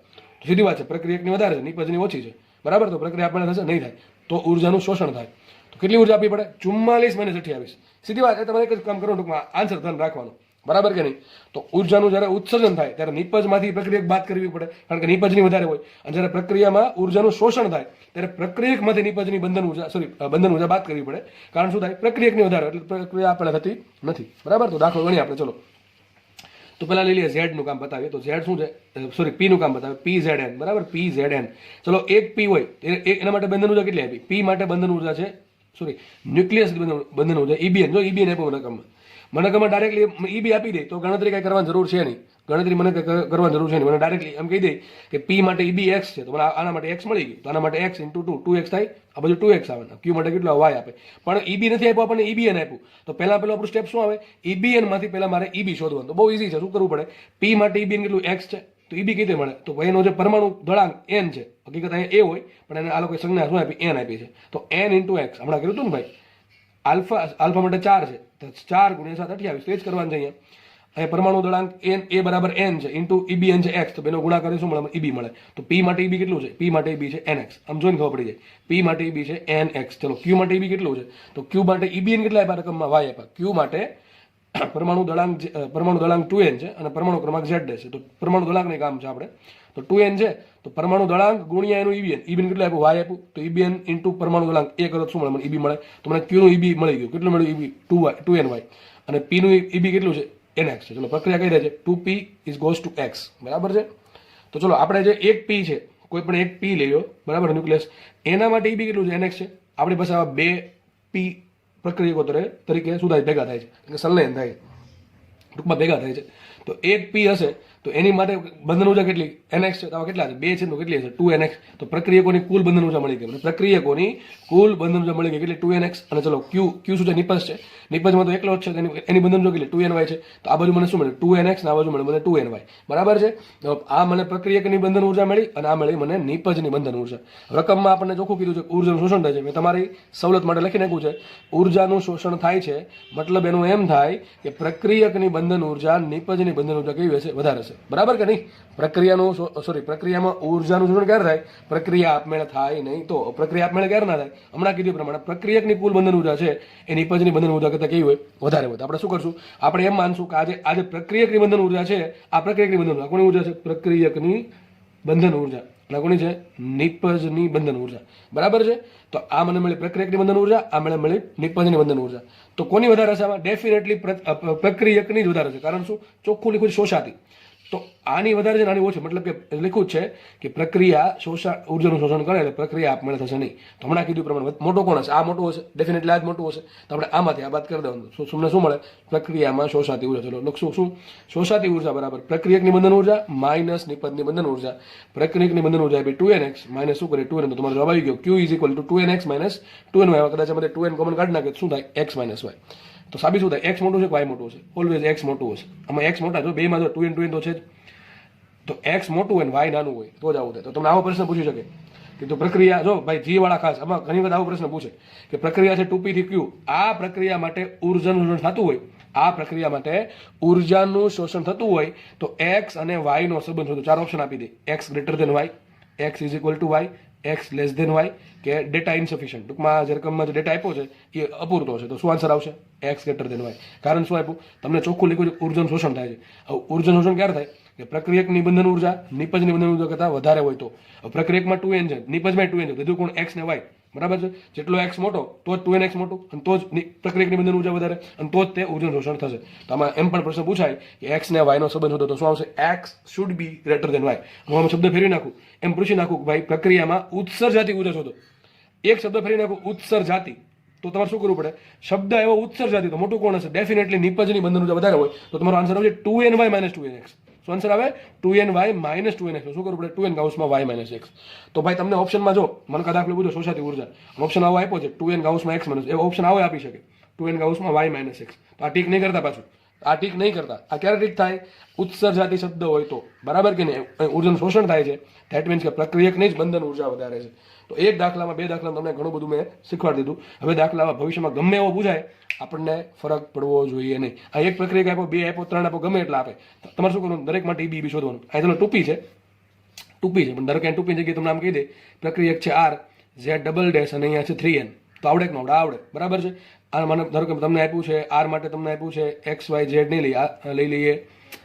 સીધી વાત છે, પ્રક્રિયકની વધારે છે, નિપજની ઓછી છે. બરાબર? તો પ્રક્રિયા આપણને થશે નહીં થાય, તો ઉર્જાનું શોષણ થાય. તો કેટલી ઉર્જા આપવી પડે? 44 - 28. સીધી વાત. તમારે એક જ કામ કરવાનું, ટૂંકમાં આન્સર ધ્યાન રાખવાનું. બરાબર કે નહીં? તો ઉર્જાનું જ્યારે ઉત્સર્જન થાય ત્યારે નિપજમાંથી પ્રક્રિયક બાદ કરવી પડે, કારણ કે નિપજની વધારે હોય. અને જ્યારે પ્રક્રિયામાં ઉર્જાનું શોષણ થાય ત્યારે પ્રક્રિયકમાંથી નિપજની બંધન ઉર્જા બાદ કરવી પડે. કારણ શું થાય? પ્રક્રિયકની વધારે, એટલે પ્રક્રિયા આપણે થતી નથી. બરાબર? તો દાખલો ગણીએ આપણે. ચલો, તો પહેલા લઈ લઈએ Z નું કામ બતાવીએ. તો Z શું છે? P નું કામ બતાવે. PZN. બરાબર? PZN. ચલો, એક P હોય એના માટે બંધન ઉર્જા કેટલી આપી? P માટે બંધન ઉર્જા છે, ન્યુક્લિયસ બંધન ઉર્જા EBN. જો EBN આપ્યું મને ડાયરેક્ટલી EB આપી દે તો ગણતરી કઈ કરવાની જરૂર છે નહીં. મને કરવાની જરૂર છે નહીં. મને ડાયરેક્ટલી એમ કહી દે કે P માટે EB X છે, તો મને આના માટે X મળી ગયું. તો આના માટે X × 2x થાય. આ બધું 2x આવે. Q માટે કેટલો? Y આપે. પણ EB નથી આપ્યું, આપણને EBN આપ્યું. તો પહેલા આપણું સ્ટેપ શું આવે? EBN માંથી પહેલા મારે EB શોધવાનું. તો બહુ ઇઝી છે. શું કરવું પડે? P માટે EBN કેટલું? X છે. તો EB કઈ રીતે મળે? તો એનો જે પરમાણુ દળાંક N છે, હકીકત અહીંયા A હોય પણ એને આ લોકોએ સંજ્ઞા શું આપી? N આપી છે. તો N × X. હમણાં કર્યું હતું ને ભાઈ, આલ્ફા માટે 4 છે, તો 4 × 7 28. તો એ જ કરવાનું છે અહીંયા પરમાણુ દળાંક A બરાબર N છે ઇન્ટુ EBN છે X. તો બેનો ગુણાકાર શું મળે? EB મળે. તો P માટે EB કેટલું છે? P માટે EB છે NX. આમ જોઈને ખબર પડી જાય. P માટે EB છે NX. ચલો, Q માટે EB કેટલું છે? તો Q માટે EBN કેટલા આપ્યા રકમમાં? Y આપ્યા. Q માટે પરમાણુ દળાંક 2n છે અને પરમાણુ ક્રમાંક z છે. તો પરમાણુ દળાંકનું કામ છે આપણે. તો 2n છે તો પરમાણુ દળાંક ગુણ્યા એનું EBN. EBN કેટલું આપ્યું? y આપ્યું. તો EBN ઇન્ટુ પરમાણુ દળાંક એ કરો તો શું મળે? મને EB મળે. તો મને q નું EB મળી ગયું. કેટલું મળ્યું? EB 2ny અને p નું EB કેટલું છે? nx છે. ચલો પ્રક્રિયા કઈ રહે છે? 2p is goes to x. બરાબર છે. તો ચલો આપણે જે એક p છે, કોઈ પણ એક p લઈ લો, બરાબર, ન્યુક્લિયસ, એના માટે EB કેટલું છે? nx છે. આપણી પાસે આવા બે p પ્રક્રિયકો તરીકે શું થાય? ભેગા થાય છે, એટલે સંલયન થાય છે, ટૂંકમાં ભેગા થાય છે. તો એક પી હશે તો એની માટે બંધન ઉર્જા કેટલી? nx છે. તો આવા કેટલા છે? બે છે તો કેટલી હશે? 2nx. તો પ્રક્રિયકોની કુલ બંધન ઉર્જા મળી ગઈ. પ્રક્રિયકોની કુલ બંધન ઉર્જા મળી ગઈ કેટલી? 2nx. અને ચલો q શું છે? નિપજ છે. નિપજમાં તો એકલો જ છે, એની બંધન ઉર્જા કેટલી? 2ny છે. તો આ બાજુ મને શું મળે? 2nx ને આ બાજુ મળે મને 2ny. બરાબર છે. તો આ મને પ્રક્રિયકની બંધન ઉર્જા મળી અને આ મળી મને નિપજની બંધન ઉર્જા. રકમમાં આપણને ચોખ્ખું કીધું છે ઉર્જાનું શોષણ થાય છે. મેં તમારી સવલત માટે લખી નાખ્યું છે ઉર્જાનું શોષણ થાય છે. મતલબ એનું એમ થાય કે પ્રક્રિયકની બંધન ઉર્જા નિપજની બંધન ઉર્જા કેવી હશે? વધારે હશે. બરાબર કે નહીં? પ્રક્રિયામાં ઉર્જાનું શોષણ ક્યારે થાય? પ્રક્રિયા આપમેળે થાય નહીં. તો પ્રક્રિયા આપમેળે ક્યારે ના થાય? હમણાં કીધું પ્રમાણે પ્રક્રિયકની કુલ બંધન ઉર્જા છે એ નિપજની બંધન ઉર્જા કરતા કેવી હોય? વધારે હોય. આપણે શું કરશું? આપણે એમ માનશું કે આજે પ્રક્રિયકની બંધન ઉર્જા છે, આ પ્રક્રિયકની બંધન ઉર્જા કોની ઉર્જા છે? પ્રક્રિયકની બંધન ઉર્જા. અને કોની છે? નિપજની બંધન ઉર્જા. બરાબર છે. તો આ મને મળી પ્રક્રિયકની બંધન ઉર્જા, આ મને મળી નિપજની બંધન ઉર્જા. તો કોની વધારે હશે આમાં? ડેફિનેટલી પ્રક્રિયકની જ વધારે છે. કારણ શું? ચોખ્ખું લખ્યું છે શોષાતી. તો આની વધારે છે, આની ઓછી. મતલબ કે લખ્યું છે કે પ્રક્રિયા ઉર્જાનું શોષણ કરે એટલે પ્રક્રિયા આપમેળે થશે નહીં. તો હમણાં કીધું પ્રમાણે મોટો કોણ હશે? આ મોટું હશે. ડેફિનેટલી આ જ મોટું હશે. તો આપણે આમાંથી આ બાદ કરી દેવાનું. તમને શું મળે? પ્રક્રિયામાં શોષાતી ઉર્જા. ચલો લખશું શું? શોષાતી ઉર્જા બરાબર પ્રક્રિયકની બંધન ઉર્જા માઇનસ નિપજની બંધન ઉર્જા. પ્રક્રિયકની બંધન ઉર્જા આપી 2nx માઇનસ શું કરે? 2n. તો તમારો જવાબ આવી ગયો q is equal two 2nx minus 2ny. કદાચ આપણે 2n કોમન કાઢી નાખે શું થાય? x minus y. તો સાબિત શું થાય? x મોટું છે કે y મોટું હશે? ઓલવેઝ x મોટું હશે. આમાં x મોટા જો બેમાં જો 2n 2n તો છે જ. તો x મોટું હોય ને y નાનું હોય તો જ આવું થાય. તો તમને આવો પ્રશ્ન પૂછી શકે કે તો પ્રક્રિયા જો ભાઈ જી વાળા ખાસ આમાં ઘણી વખત આવો પ્રશ્ન પૂછે કે પ્રક્રિયા છે 2p થી q, આ પ્રક્રિયા માટે ઉર્જાનું શોષણ થતું હોય, આ પ્રક્રિયા માટે ઉર્જાનું શોષણ થતું હોય તો x અને y નો સંબંધ શોધો. ચાર ઓપ્શન આપી દે. x greater than y, x is equal to y, x less than y, કે ડેટા ઇનસફિશિયન્ટ. ટૂંકમાં જે રકમમાં જે ડેટા આપ્યો છે એ અપૂરતો છે. તો શું આન્સર આવશે? x greater than y. કારણ શું આપ્યું? તમને ચોખ્ખું લખ્યું છે ઉર્જાનું શોષણ થાય છે. હવે ઉર્જાનું શોષણ ક્યારે થાય? કે પ્રક્રિયકની બંધન ઉર્જા નિપજની બંધન ઉર્જા કરતા વધારે હોય તો. પ્રક્રિયકમાં 2n છે, નિપજમાં 2n છે, બધું કોણ? x ને y. બરાબર છે. જેટલો x મોટો તો જ 2nx મોટું અને તો જ પ્રક્રિયકની બંધન ઉર્જા વધારે અને તો જ તે ઉર્જાનું શોષણ થશે. તો આમાં એમ પણ પ્રશ્ન પૂછાય કે x ને y નો સંબંધ શોધો. તો શું આવશે? x should be greater than y. હું આમાં શબ્દ ફેરવી નાખું, એમ પૂછી નાખું કે ભાઈ પ્રક્રિયામાં ઉત્સર્જાતી ઉર્જા શોધો. એક શબ્દ ફેરવી નાખું ઉત્સર્જાતી. તો તમારે શું કરવું પડે? શબ્દ એવો ઉત્સર્જાતી તો મોટું કોણ હશે? ડેફિનેટલી નિપજની બંધન ઉર્જા વધારે હોય. તો તમારો આન્સર આવશે 2ny માઇનસ 2nx. શું આન્સર આવે? 2ny minus 2nx. શું કરવું પડે? 2n ગાઉસમાં y minus x. તો ભાઈ તમને ઓપ્શનમાં જો મને દાખલો પૂછો શોષાતી ઉર્જા, ઓપ્શન આવો આપ્યો છે 2n ગાઉસમાં x માઇનસ, એવો ઓપ્શન આવો આપી શકે 2n ગાઉસમાં y માઇનસ x. તો આ ટીક નહીં કરતા પાછું, આ ટીક નહીં કરતા. આ ક્યારે ટીક થાય? ઉત્સર્જાતી શબ્દ હોય તો. બરાબર કે નહીં? ઉર્જાનું શોષણ થાય છે. ધેટ મીન્સ કે પ્રક્રિયકની જ બંધન ઉર્જા વધારે છે. તો એક દાખલામાં બે દાખલામાં તમને ઘણું બધું મેં શીખવાડી દીધું. હવે દાખલામાં ભવિષ્યમાં ગમે એવો પૂછાય આપણને ફરક પડવો જોઈએ નહીં. આ એક પ્રક્રિયા આપો, બે આપો, ત્રણ આપો, ગમે એટલા આપે, તમારે શું કરવાનું? દરેક માટે EB શોધવાનું. આ ચલો ટૂપી છે પણ ધારો કે ટૂપી જગ્યાએ તમને આમ કહી દે પ્રક્રિયક છે R Z ડબલ ડેશ અને અહીંયા છે 3n. તો આવડે કે ન આવડે? બરાબર છે. આ મને ધારો કે તમને આપ્યું છે R માટે, તમને આપ્યું છે XYZ નહીં લઈ લઈએ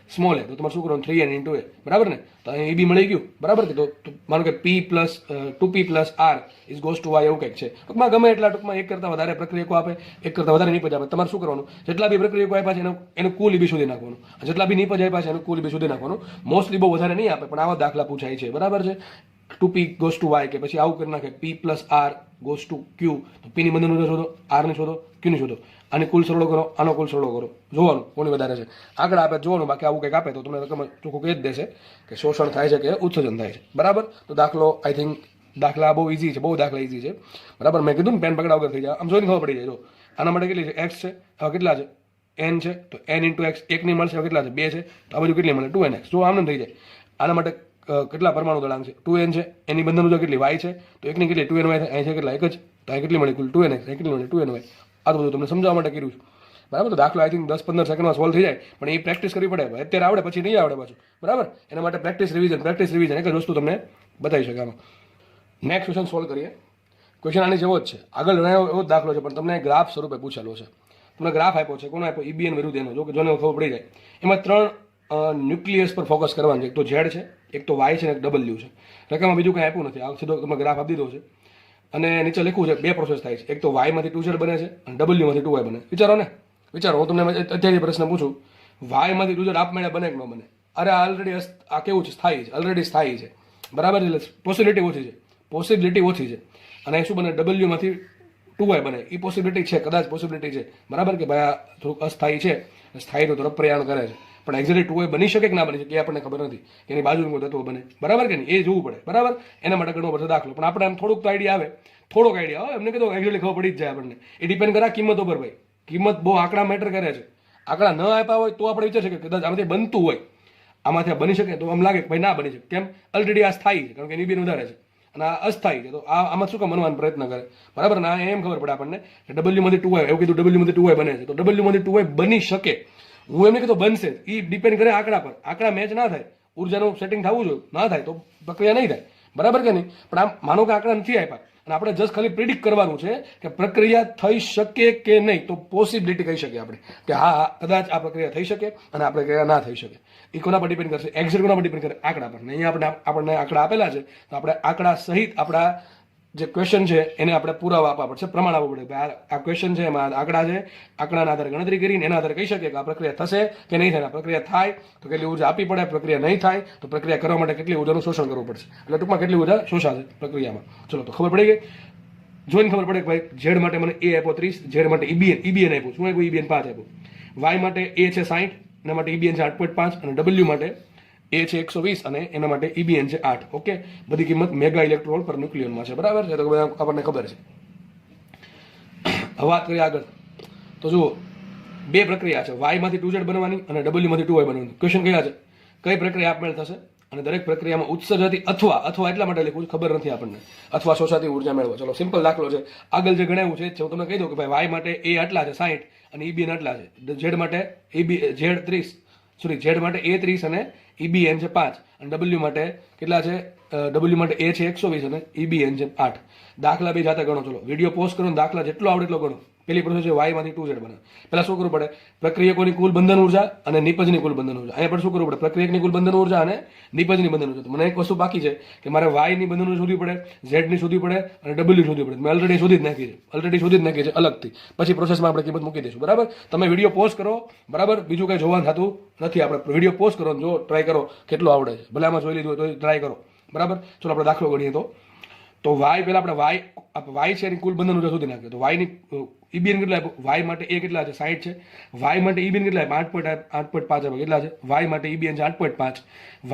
સ્મોલ એ. તો તમારે શું કરવાનું? 3n into a. બરાબર ને? તો અહીં EB મળી ગયું. બરાબર કે? તો માનો કે p plus 2p plus r is goes to y એવું કંઈક છે. ટૂંકમાં ગમે એટલા ટૂંકમાં એક કરતાં વધારે પ્રક્રિયકો આપે, એક કરતાં વધારે નિપજ આપે. તમારે શું કરવાનું? જેટલા બી પ્રક્રિયકો આપ્યા છે એનું કુલ EB શોધી નાખવાનું. જેટલા બી નિપજ આપ્યા છે એનું કુલ EB શોધી નાખવાનું. મોસ્ટલી બહુ વધારે નહીં આપે પણ આવા દાખલા પૂછાય છે. બરાબર છે. 2p ગોઝ ટુ y, કે પછી આવું કરી નાખે p plus r goes to q. તો p ની બંધન ઉર્જા શોધો, r ની શોધો, q ની શોધો. આની કુલ સરળો કરો, આનો કુલ સરળો કરો, જોવાનું કોની વધારે છે. આગળ આપે જોવાનું. બાકી આવું કંઈક આપે તો તમને રકમ ચોખ્ખું કહી જ દેશે કે શોષણ થાય છે કે ઉત્સર્જન થાય છે. બરાબર. તો દાખલો આઈ થિંક દાખલા બહુ ઇઝી છે, બહુ દાખલા ઇઝી છે. બરાબર. મેં કીધું ને પેન પકડા વગર થઈ જાય. આમ જોઈને ખબર પડી જાય. જો આના માટે કેટલી છે? x છે. હવે કેટલા છે? n છે. તો n ઇન્ટુ x. એકની મળશે. હવે કેટલા છે? 2 છે. તો આ બાજુ કેટલી મળે? 2nx. જો આમ થઈ જાય. આના માટે કેટલા પરમાણુ દળાંક છે? 2n છે. એની બંધન ઉર્જા કેટલી? y છે. તો એકની કેટલી? 2ny થાય. અહીં છે કેટલા? એક જ. તો અહીં કેટલી મળી? કુલ 2nx. અહીં કેટલી મળી? 2ny. આ તો બધું તમને સમજાવવા માટે કર્યું છે. બરાબર. તો દાખલો આઈ થિંક 10-15 સેકન્ડમાં સોલ્વ થઈ જાય પણ એ પ્રેક્ટિસ કરવી પડે. અત્યારે આવડે પછી નહીં આવડે પાછું. બરાબર. એના માટે પ્રેક્ટિસ રિવિઝન એક જ વસ્તુ તમને બતાવી શકે આમાં. નેક્સ્ટ ક્વેશ્ચન સોલ્વ કરીએ. ક્વેશ્ચન આની જેવો જ છે. આગળ એવો દાખલો છે પણ તમને ગ્રાફ સ્વરૂપે પૂછેલો છે. તમને ગ્રાફ આપ્યો છે, કોનો આપ્યો? EBN વિરુદ્ધ એનો, જો કે જોને ખબર પડી જાય. એમાં 3 ન્યુક્લિયસ પર ફોકસ કરવાનું છે. એક તો Z છે, એક તો Y છે અને એક W છે. રકમમાં બીજું કંઈ આપ્યું નથી, આ સીધો તમે ગ્રાફ આપી દીધો છે. અને નીચે લખ્યું છે 2 પ્રોસેસ થાય છે. એક તો Y માંથી 2Z બને છે અને W માંથી 2Y બને. વિચારો ને, વિચારો. હું તમને અત્યારે પ્રશ્ન પૂછું, Y માંથી 2Z આપમેળે બને કે ન બને? અરે ઓલરેડી આ કેવું છે? સ્થાયી છે, ઓલરેડી સ્થાયી છે, બરાબર છે. પોસિબિલિટી ઓછી છે, પોસિબિલિટી ઓછી છે. અને શું બને? W માંથી 2Y બને. એ પોસિબિલિટી છે, કદાચ પોસિબિલિટી છે, બરાબર કે ભાઈ આ થોડુંક અસ્થાયી છે, સ્થાયીનું તરફ પ્રયાણ કરે છે. પણ એક્ઝેક્ટલી 2Y બની શકે કે ના બની શકે એ આપણને ખબર નથી. એની બાજુનું કોઈ તત્વ બને, બરાબર કે નહીં, એ જોવું પડે, બરાબર. એના માટે ઘણો બધો દાખલો, પણ આપણે આમ થોડુંક તો આઈડિયા આવે, થોડોક આઈડિયા આવે. એમને કીધું એક્ઝેક્ટલી ખબર પડી જ જાય આપણને. એ ડિપેન્ડ કરે કિંમત ઉપર ભાઈ. કિંમત બહુ આંકડા મેટર કરે છે. આંકડા ન આપ્યા હોય તો આપણે વિચાર છે કે કદાચ આમાંથી બનતું હોય, આમાંથી બની શકે, તો આમ લાગે કે ભાઈ ના બની શકે. કેમ? ઓલરેડી આ સ્થાયી છે, કારણ કે એની બેન વધારે છે અને આ અસ્થાયી છે. તો આમાં શું કામ બનવાનો પ્રયત્ન કરે? બરાબર ને? એમ ખબર પડે આપણને કે W માંથી 2Y, એવું કીધું W માંથી 2Y બને છે, તો W માંથી 2Y બની શકે. હું એમને કીધું બનશે, એ ડિપેન્ડ કરે આંકડા પર. આંકડા મેચ ના થાય, ઉર્જાનું સેટિંગ થવું જોઈએ, ના થાય તો પ્રક્રિયા નહીં થાય, બરાબર કે નહીં? પણ આમ માનો કે આંકડા નથી આપ્યા અને આપણે જસ્ટ ખાલી પ્રિડિક્ટ કરવાનું છે કે પ્રક્રિયા થઈ શકે કે નહીં, તો પોસિબિલિટી કહી શકીએ આપણે કે હા કદાચ આ પ્રક્રિયા થઈ શકે અને આ પ્રક્રિયા ના થઈ શકે. એ કોના પર ડિપેન્ડ કરશે? એક્ઝેક્ટ કોના પર ડિપેન્ડ કરે? આંકડા પર. અહીંયા આપણને આંકડા આપેલા છે, તો આપણે આંકડા સહિત આપણા જે ક્વેશ્ચન છે એને આપણે પુરાવા આપવા પડશે, પ્રમાણ આપવું પડે. આ ક્વેશ્ચન છે, એમાં આંકડા છે, આંકડાના આધારે ગણતરી કરીને એના આધારે કહી શકીએ કે આ પ્રક્રિયા થશે કે નહીં થાય. પ્રક્રિયા થાય તો કેટલી ઉર્જા આપવી પડે, પ્રક્રિયા નહીં થાય તો પ્રક્રિયા કરવા માટે કેટલી ઉર્જાનું શોષણ કરવું પડશે. એટલે ટૂંકમાં કેટલી ઉર્જા શોષાશે પ્રક્રિયામાં. ચલો, તો ખબર પડી ગઈ. જોઈને ખબર પડે કે ભાઈ Z માટે મને A આપ્યો 30, Z માટે EBN આપ્યું. શું આપ્યું? EBN 5 આપ્યું. Y માટે A છે 60, એના માટે EBN છે 8.5 અને W માટે A છે 120 અને એના માટે EBN છે 8. ઓકે, બધી કિંમત મેગા ઇલેક્ટ્રોન પર ન્યુક્લિયનમાં છે, બરાબર છે? તો આપણને ખબર છે. હવે વાત કરીએ આગળ. તો જુઓ, 2 પ્રક્રિયા છે, Y માંથી 2Z બનવાની અને W માંથી 2Y બનવાની. ક્વેશ્ચન કયા છે? કઈ પ્રક્રિયા આપમેળ થશે અને દરેક પ્રક્રિયામાં ઉત્સર્જાતી અથવા એટલા માટે લખ્યું ખબર નથી આપણને, અથવા શોષાતી ઉર્જા મેળવો. ચલો, સિમ્પલ દાખલો છે. આગળ જે ગણાવ્યું છે હું તમને કહી દઉં કે ભાઈ Y માટે A આટલા છે 60 અને EBN આટલા છે. Z માટે Z માટે A 30 અને EBN છે 5 અને W માટે કેટલા છે? W માટે A છે 120 અને EBN છે 8. દાખલા બે જાતે ગણો. ચલો, વિડીયો પોસ્ટ કરો, દાખલા જેટલો આવડે એટલો ગણો. પેલી પ્રોસેસ છે Y માંથી 2Z બને. પહેલા શું કરવું પડે? પ્રક્રિયકોની કુલ બંધન ઉર્જા અને નિપજની કુલ બંધન ઉર્જા. અહીંયા પણ શું કરવું પડે? પ્રક્રિયકની કુલ બંધન ઉર્જા અને નિપજની બંધન ઉર્જા. તો મને એક વસ્તુ બાકી છે કે મારે Y ની બંધન ઉર્જા શોધવી પડે, Z ની શોધવી પડે અને W શોધવી પડે. મેં ઓલરેડી શોધી જ નાખી છે અલગથી. પછી પ્રોસેસમાં આપણે કિંમત મૂકી દઈશું, બરાબર? તમે વિડીયો પોસ્ટ કરો, બરાબર? બીજું કંઈ જોવાનું થતું નથી. આપણે વિડીયો પોસ્ટ કરો, જો ટ્રાય કરો કેટલો આવડે છે. ભલે આમાં જોઈ લીધું હોય તો ટ્રાય કરો, બરાબર? ચલો, આપણે દાખલો ગણીએ તો Y પહેલા આપણે Y છે એની કુલ બંધન ઉર્જા શોધી નાખીએ. તો Y ની EBN કેટલા આપ્યું? Y માટે A કેટલા છે? 60 છે. Y માટે EBN કેટલા આપ્યું? 8.5 આપ્યું. કેટલા છે? Y માટે EBN છે 8.5.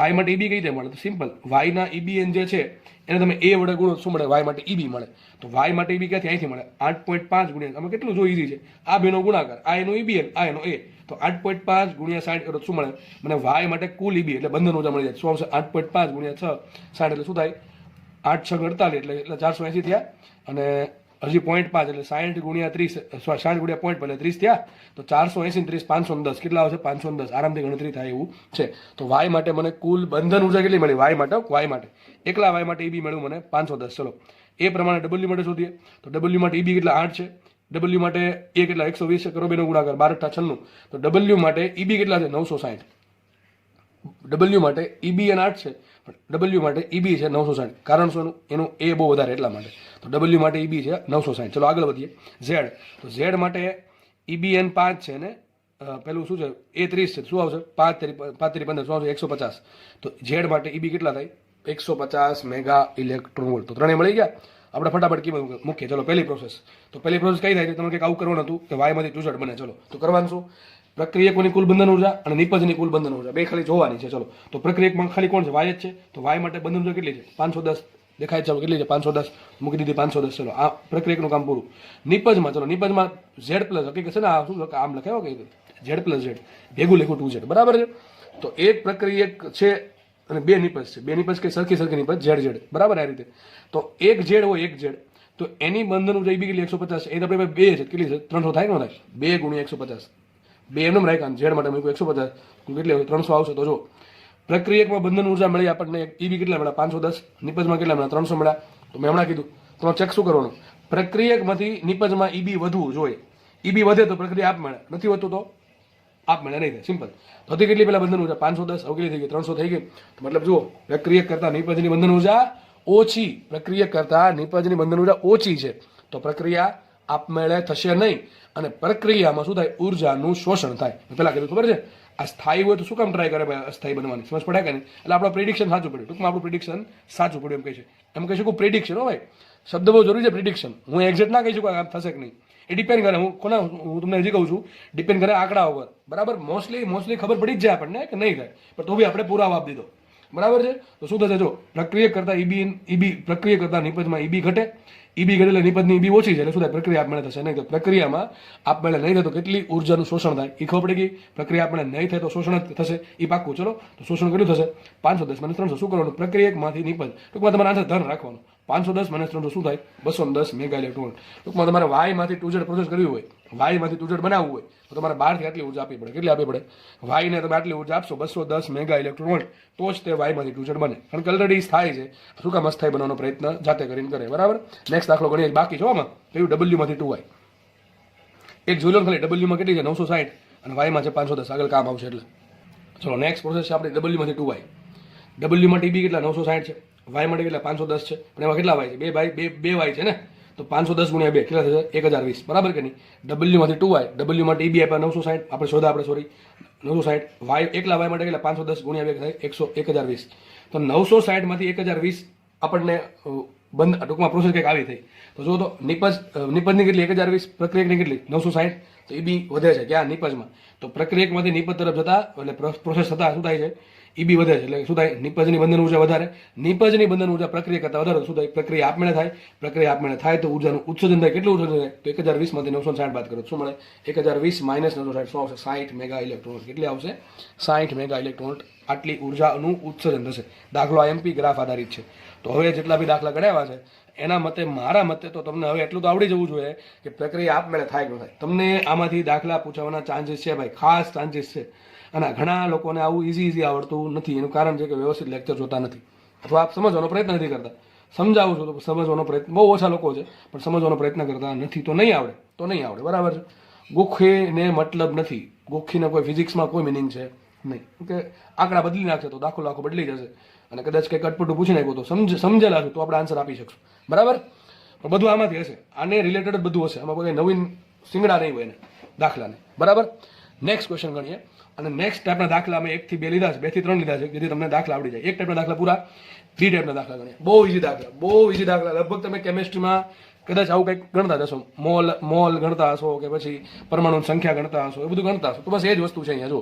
Y માટે EB કઈ રીતે મળે? તો સિમ્પલ, Y ના EBN જે છે એને તમે A વડે ગુણો, શું મળે? Y માટે EB મળે. તો Y માટે EB ક્યાંથી? અહીંથી મળે. 8.5 ગુણ્યા, આમાં કેટલું જો ઈઝી છે, આ બેનો ગુણાકાર, આ એનો EBN, આ એનો A. તો 8.5 ગુણ્યા 60 કરો શું મળે મને? Y માટે કુલ EB એટલે બંધન ઉર્જા મળી જાય. શું આવશે? 8.5 ગુણ્યા 6 60 એટલે શું થાય? 8 6 48 એટલે 480 થયા. અને હજી 0.5 એટલે 60 ગુણ્યા 30, 60 ગુણ્યા 0.5 એટલે 30 થયા. તો 480 30 510 કેટલા આવશે? 510. આરામથી ગણતરી થાય એવું છે. તો Y માટે મને કુલ બંધન ઉર્જા કેટલી મળી? Y માટે એકલા Y માટે EB મળ્યું મને 510. ચલો, એ પ્રમાણે W માટે શોધીએ. તો W માટે EB કેટલા? 8 છે. W માટે A કેટલા? 120 છે. કરો બેનો ગુણાકાર, 12 96. તો W માટે EB કેટલા છે? 960. W માટે EBN 8 છે, પણ W માટે EB છે 960. કારણ શું? એનું A બહુ વધારે એટલા માટે. તો W માટે EB છે 960. ચલો આગળ વધીએ. Z, તો Z માટે EBN 5 છે ને પેલું શું છે? A 30 છે. શું આવશે? 5 3 15 શું આવશે? 150. તો Z માટે EB કેટલા થાય? 150 મેગા ઇલેક્ટ્રોન વોલ્ટ. તો ત્રણેય મળી ગયા. આપણે ફટાફટ કિંમત મૂકીએ. ચલો, પહેલી પ્રોસેસ. તો પહેલી પ્રોસેસ કઈ થાય છે? તમે કંઈક આવું કરવાનું હતું કે Y માંથી 2Z બને. ચલો, તો કરવાનું શું? પ્રક્રિયકોની કુલ બંધન ઉર્જા અને નિપજની કુલ બંધન ઉર્જા બે ખાલી જોવાની છે. ચલો, તો પ્રક્રિયકમાં ખાલી કોણ છે? Y જ છે. તો Y માટે બંધન ઉર્જા કેટલી છે? 510 દેખાય છે. કેટલી છે? 510 મૂકી દીધી. 510. ચલો, આ પ્રક્રિયકનું કામ પૂરું. નિપજમાં, ચલો, નિપજમાં Z પ્લસ, હકીકત છે ને આ શું આમ લખાયો કે Z પ્લસ Z ભેગું લખ્યું 2Z, બરાબર છે? તો એક પ્રક્રિયક છે અને બે નિપજ છે. બે નિપજ કે સરખી નિપજ Z બરાબર. આ રીતે તો એક Z હોય, એક Z, તો એની બંધન ઉર્જા EB કેટલી? 150 છે. એ આપણે 2 છે. કેટલી છે? 300 થાય કે ન થાય? 2 ગુણ્યા 150. 2 એમ રાખ્યા. Z માટે મૂક્યું 150. કેટલી 300 આવશે. તો જો પ્રક્રિયકમાં બંધન ઉર્જા મળી આપણને EB કેટલા મળ્યા? 510. નિપજમાં કેટલા મળ્યા? 300 મળ્યા. તો મેં હમણાં કીધું, તમારે ચેક શું કરવાનું? પ્રક્રિયકમાંથી નિપજમાં EB વધવું જોઈએ. ઈબી વધે તો પ્રક્રિયા આપમેળે, નથી વધતું તો આપમેળે નહીં થાય. સિમ્પલ. તો હતી કેટલી પેલા બંધન ઉર્જા 510, હવે કેટલી થઈ ગઈ 300 થઈ ગઈ. તો મતલબ જુઓ પ્રક્રિયક કરતા નિપજની બંધન ઉર્જા ઓછી, પ્રક્રિયક કરતા નિપજની બંધન ઉર્જા ઓછી છે, તો પ્રક્રિયા આપમેળે થશે નહીં, અને પ્રક્રિયામાં શું થાય, ઉર્જાનું શોષણ થાય. પેલા કીધું ખબર છે, આ સ્થાયી હોય તો શું કામ ટ્રાય કરે ભાઈ અસ્થાયી બનવાની, સમજ પડે કે નહીં? એટલે આપણું પ્રિડિક્શન સાચું પડ્યું, ટૂંકમાં આપણું પ્રિડિક્શન સાચું પડ્યું એમ કહી છે. એમ કહી શકું પ્રિડિક્શન. હો ભાઈ, શબ્દ બહુ જરૂરી છે પ્રિડિક્શન. હું એક્ઝેક્ટ ના કહી શકું આમ થશે કે નહીં, એ ડિપેન્ડ કરે. હું તમને હજી કહું છું, ડિપેન્ડ કરે આંકડા ઉપર. બરાબર, મોસ્ટલી ખબર પડી જ જાય આપણને કે નહીં થાય, પણ તો બી આપણે પુરાવા આપી દીધો. બરાબર છે. તો શું થશે, જો પ્રક્રિયા કરતા ઈબી પ્રક્રિયા કરતા નિપજમાં ઈબી ઘટે, ઈબી ઘટે એટલે નિપજની ઈબી ઓછી છે, એટલે શું થાય, પ્રક્રિયા આપમેળે થશે નહીં. તો પ્રક્રિયામાં આપમેળે નહીં થાય તો કેટલી ઉર્જાનું શોષણ થાય એ ખબર પડી ગઈ. પ્રક્રિયા આપમેળે નહીં થાય તો શોષણ જ થશે એ પાક્કું. ચલો, તો શોષણ કેટલું થશે, 510 - 300. શું કરવાનું, પ્રક્રિયકમાંથી નિપજ. ટૂંકમાં તમારે આન્સર ધન રાખવાનું. 510 - 300 શું થાય, 210 મેગા ઇલેક્ટ્રોન. ટૂંકમાં તમારે વાયમાંથી ટુઝેડ પ્રોસેસ કરવી હોય, વાયમાંથી ટુઝેડ બનાવવું હોય તો તમારે 12થી આટલી ઉર્જા આપવી પડે. કેટલી આપવી પડે, વાયને તમે આટલી ઉર્જા આપશો 210 મેગા ઇલેક્ટ્રોન વોલ્ટ, તો જ તે વાયમાંથી ટુઝેડ બને. કારણ કે ઓલરેડી થાય છે, શું કામ અસ્થાયી બનાવવાનો પ્રયત્ન જાતે કરીને કરે. બરાબર. નેક્સ્ટ દાખલો ગણીએ, બાકી છો આમાં કયું, ડબલ્યુમાંથી 2y. એક જોઈ લો ખાલી, ડબલ્યુમાં કેટલી છે 960 અને વાયમાં છે 510. આગળ કામ આવશે એટલે. ચલો નેક્સ્ટ પ્રોસેસ છે આપણી ડબલ્યુમાંથી 2y. ડબલ્યુ માટે બી કેટલા 960 છે, વાય માટે કેટલા 510 છે, પણ એમાં કેટલા વાય છે, બે વાય છે ને, તો 510 × 2 કેટલા થશે, 1020. બરાબર કે નહીં? ડબલ્યુમાંથી 2y, ડબલ્યુ માટે ઈબી આપ્યા 960, આપણે શોધા, આપણે સોરી 960. વાય એકલા વાય માટે કેટલા 510 × 2 થાય 1020. તો 960 માંથી 1020 આપણને બંધ, ટૂંકમાં પ્રોસેસ કંઈક આવી થઈ. તો જો તો નિપજની કેટલી 1020, પ્રક્રિયકની કેટલી 960. તો ઈબી વધે છે ક્યાં, નિપજમાં. તો પ્રક્રિયકમાંથી નિપજ તરફ જતા એટલે પ્રોસેસ થતા શું થાય છે, ઈબી વધે છે. એટલે શું થાય, નિપજની બંધન ઉર્જા વધારે, નિપજની બંધન ઉર્જા પ્રક્રિયા કરતા વધારે, શું થાય, પ્રક્રિયા આપમેળે થાય. પ્રક્રિયા આપમેળે થાય તો ઉર્જાનું ઉત્સર્જન થાય. કેટલું ઉત્સર્જન થાય, તો 1020 માંથી 960 બાદ કરો શું મળે, 1020 - 960 શું આવશે, 60 મેગા ઇલેક્ટ્રોન. કેટલી આવશે, 60 મેગા ઇલેક્ટ્રોન. આટલી ઉર્જાનું ઉત્સર્જન થશે. દાખલો એમપી ગ્રાફ આધારિત છે. તો હવે જેટલા બી દાખલા ગણાવ્યા છે એના મતે, મારા મતે તો તમને હવે એટલું તો આવડી જવું જોઈએ કે પ્રક્રિયા આપમેળે થાય કે ન થાય. તમને આમાંથી દાખલા પૂછવાના ચાન્સીસ છે ભાઈ, ખાસ ચાન્સીસ છે. અને ઘણા લોકોને આવું ઇઝી આવડતું નથી. એનું કારણ છે કે વ્યવસ્થિત લેક્ચર જોતા નથી, અથવા આપ સમજવાનો પ્રયત્ન નથી કરતા. સમજાવું છું તો સમજવાનો પ્રયત્ન, બહુ ઓછા લોકો છે પણ સમજવાનો પ્રયત્ન કરતા નથી. તો નહીં આવડે. બરાબર છે. ગોખીને મતલબ નથી, ગોખીને કોઈ ફિઝિક્સમાં કોઈ મિનિંગ છે નહીં. કે આંકડા બદલી નાખશે તો દાખલો આખો બદલી જશે, અને કદાચ કંઈક અટપટું પૂછી નાખ્યું તો સમજેલા છું તો આપણે આન્સર આપી શકશું. બરાબર. પણ બધું આમાંથી હશે, આને રિલેટેડ જ બધું હશે, આમાં કોઈ નવીન સિંગડા નહીં હોય એને દાખલાને. બરાબર. નેક્સ્ટ ક્વેશ્ચન ગણીએ. અને નેક્સ્ટ ટાઈપના દાખલા અમે 1 થી 2 લીધા છે, 2 થી 3 લીધા છે, જેથી તમને દાખલા આવડી જાય. એક ટાઈપના દાખલા પૂરા, 3 ટાઈપના દાખલા ગણીએ. બહુ ઇઝી દાખલા. લગભગ તમે કેમેસ્ટ્રીમાં કદાચ આવું કંઈક ગણતા હશો, મોલ ગણતા હશો કે પછી પરમાણુની સંખ્યા ગણતા હશો, એ બધું ગણતા હશો. તો બસ એ જ વસ્તુ છે અહીંયા. જો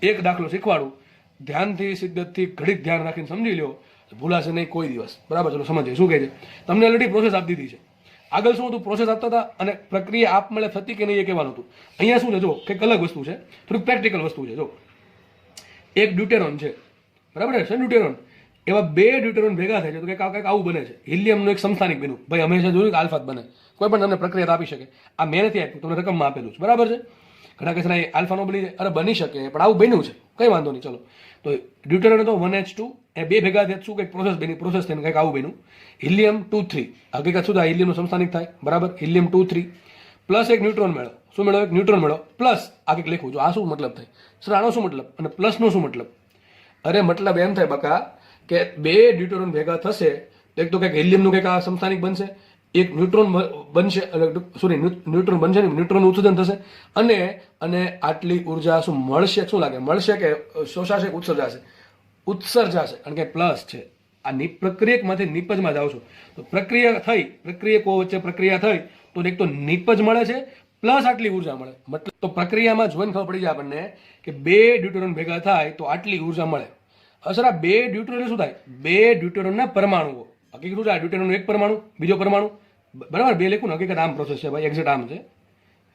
એક દાખલો શીખવાડું, ધ્યાનથી શિદ્દતથી ઘડીક ધ્યાન રાખીને સમજી લો, ભૂલાશે નહીં કોઈ દિવસ. બરાબર. ચલો સમજીએ શું કહે છે. તમને ઓલરેડી પ્રોસેસ આપી દીધી છે. આગળ શું હતું, પ્રોસેસ આપતા હતા અને પ્રક્રિયા આપમેળે થતી કે નહીં એ કહેવાનું હતું. અહીંયા શું છે, જો કંઈક અલગ વસ્તુ છે, થોડીક પ્રેક્ટિકલ વસ્તુ છે. જો એક ડ્યુટેરોન છે, બરાબર છે, ડ્યુટેરોન. એવા 2 ડ્યુટેરોન ભેગા થાય છે તો કંઈક આવું બને છે. હિલિયમનું એક સમસ્થાનિક બન્યું. ભાઈ હંમેશા જોયું કે આલ્ફા બને, કોઈ પણ તમને પ્રક્રિયા આપી શકે. આ મેં નથી આપ્યું, તમને રકમમાં આપેલું છે. બરાબર છે. ઘણા કેસ આલ્ફા નો બની જાય, અરે બની શકે પણ આવું બન્યું છે, કંઈ વાંધો નહીં. ચલો, તો ડ્યુટેરોન હતો 1H2, એ 2 ભેગા થયા શું કંઈક પ્રોસેસ થઈને કંઈક આવું બન્યું. હિલિયમ 2 3, હકીકત શું થાય, હિલિયમનું સમસ્થાનિક થાય. બરાબર. હિલિયમ 2 3 પ્લસ એક ન્યુટ્રોન મેળો. શું મેળો, એક ન્યુટ્રોન મેળો પ્લસ આ કંઈક લખું. જો આ શું મતલબ થાય સર, આનો શું મતલબ અને પ્લસનો શું મતલબ? અરે મતલબ એમ થાય બકા કે 2 ડ્યુટેરોન ભેગા થશે તો એક તો કંઈક હિલિયમનું કંઈક આ સમસ્થાનિક બનશે, એક ન્યુટ્રોન બનશે, સોરી ન્યુટ્રોન બનશે ને, ન્યુટ્રોનનું ઉત્સર્જન થશે, અને આટલી ઉર્જા શું મળશે, શું લાગે, મળશે કે શોષાશે, ઉત્સર્જાશે, કારણ કે પ્લસ છે. આ પ્રક્રિયકમાંથી નિપજમાં જાઓ છો તો પ્રક્રિયકો વચ્ચે પ્રક્રિયા થઈ તો એક તો નિપજ મળે છે પ્લસ આટલી ઉર્જા મળે. મતલબ તો પ્રક્રિયામાં જોઈને ખબર પડી જાય આપણને કે 2 ડ્યુટેરોન ભેગા થાય તો આટલી ઉર્જા મળે. અસર આ 2 ડ્યુટેરોન શું થાય, 2 ડ્યુટેરોનના પરમાણુઓ. હકીકત શું છે, આ ડ્યુટેરોન એક પરમાણુ, બીજો પરમાણુ, બરાબર. 2 લખું ને, હકીકત આમ પ્રોસેસ છે ભાઈ, એક્ઝેક્ટ આમ છે.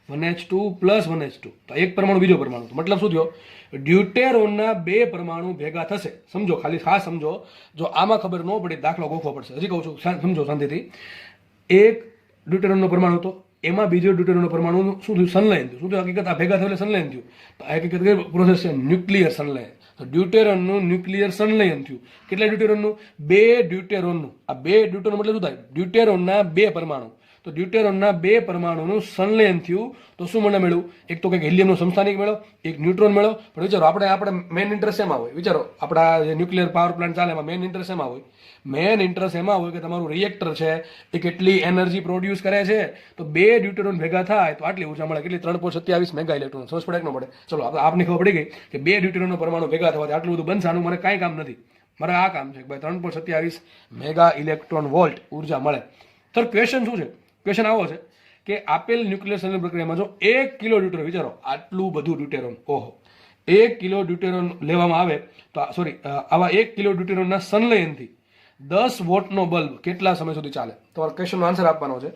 1H2 પ્લસ 1H2, તો એક પરમાણુ બીજો પરમાણુ. તો મતલબ શું થયો, ડ્યુટેરોનના 2 પરમાણુ ભેગા થશે. સમજો, ખાલી ખાસ સમજો. જો આમાં ખબર ન પડી દાખલો ગોખવો પડશે. હજી કહું છું, સમજો શાંતિથી. એક ડ્યુટેરોનનો પરમાણુ હતો, એમાં બીજો ડ્યુટેરોનનો પરમાણુ શું થયું, સંલયન થયું. શું થયું, હકીકત આ ભેગા થયું એટલે સંલયન થયું. તો આ હકીકત કઈ પ્રોસેસ છે, ન્યુક્લિયર સંલયન. તો ડ્યુટેરોનનું ન્યુક્લિયર સંલયન થયું. કેટલા ડ્યુટેરોનનું, 2 ડ્યુટેરોનનું. આ 2 ડ્યુટેરોન મતલબ શું થાય, ડ્યુટેરોનના 2 પરમાણુ. તો ડ્યુટેરોનના 2 પરમાણુનું સંલયન થયું તો શું મને મળ્યું? એક તો કંઈક હિલિયમનો સમસ્થાનિક મળ્યો, એક ન્યુટ્રોન મળ્યો. પણ વિચારો આપણે મેઇન ઇન્ટરેસ્ટ એમાં હોય. વિચારો આપણા જે ન્યુક્લિયર પાવર પ્લાન્ટ ચાલે એમાં મેઇન ઇન્ટરેસ્ટ એમાં હોય. મેઇન ઇન્ટરેસ્ટ એમાં હોય કે તમારું રિએક્ટર છે એ કેટલી એનર્જી પ્રોડ્યુસ કરે છે. તો 2 ડ્યુટેરોન ભેગા થાય તો આટલી ઉર્જા મળે. કેટલી? 3.27 મેગા ઇલેક્ટ્રોન. સમજ પડે કે ન પડે? ચલો આપને ખબર પડી ગઈ કે 2 ડ્યુટેરોનનો પરમાણુ ભેગા થવાથી આટલું બધું બનશે. આનું મને કાંઈ કામ નથી, મારે આ કામ છે કે ભાઈ 3.27 મેગા ઇલેક્ટ્રોન વોલ્ટ ઉર્જા મળે. તો ક્વેશ્ચન શું છે? ક્વેશ્ચન આવો છે કે આપેલ ન્યુક્લિયર સંલયન પ્રક્રિયામાં જો 1 કિલો ડ્યુટેરોન, વિચારો આટલું બધું ડ્યુટેરોન, ઓહો, 1 કિલો ડ્યુટેરોન લેવામાં આવે તો આવા 1 કિલો ડ્યુટેરોનના સંલયનથી 10 વોટનો બલ્બ કેટલા સમય સુધી ચાલે? તમારો ક્વેશ્ચનનો આન્સર આપવાનો છે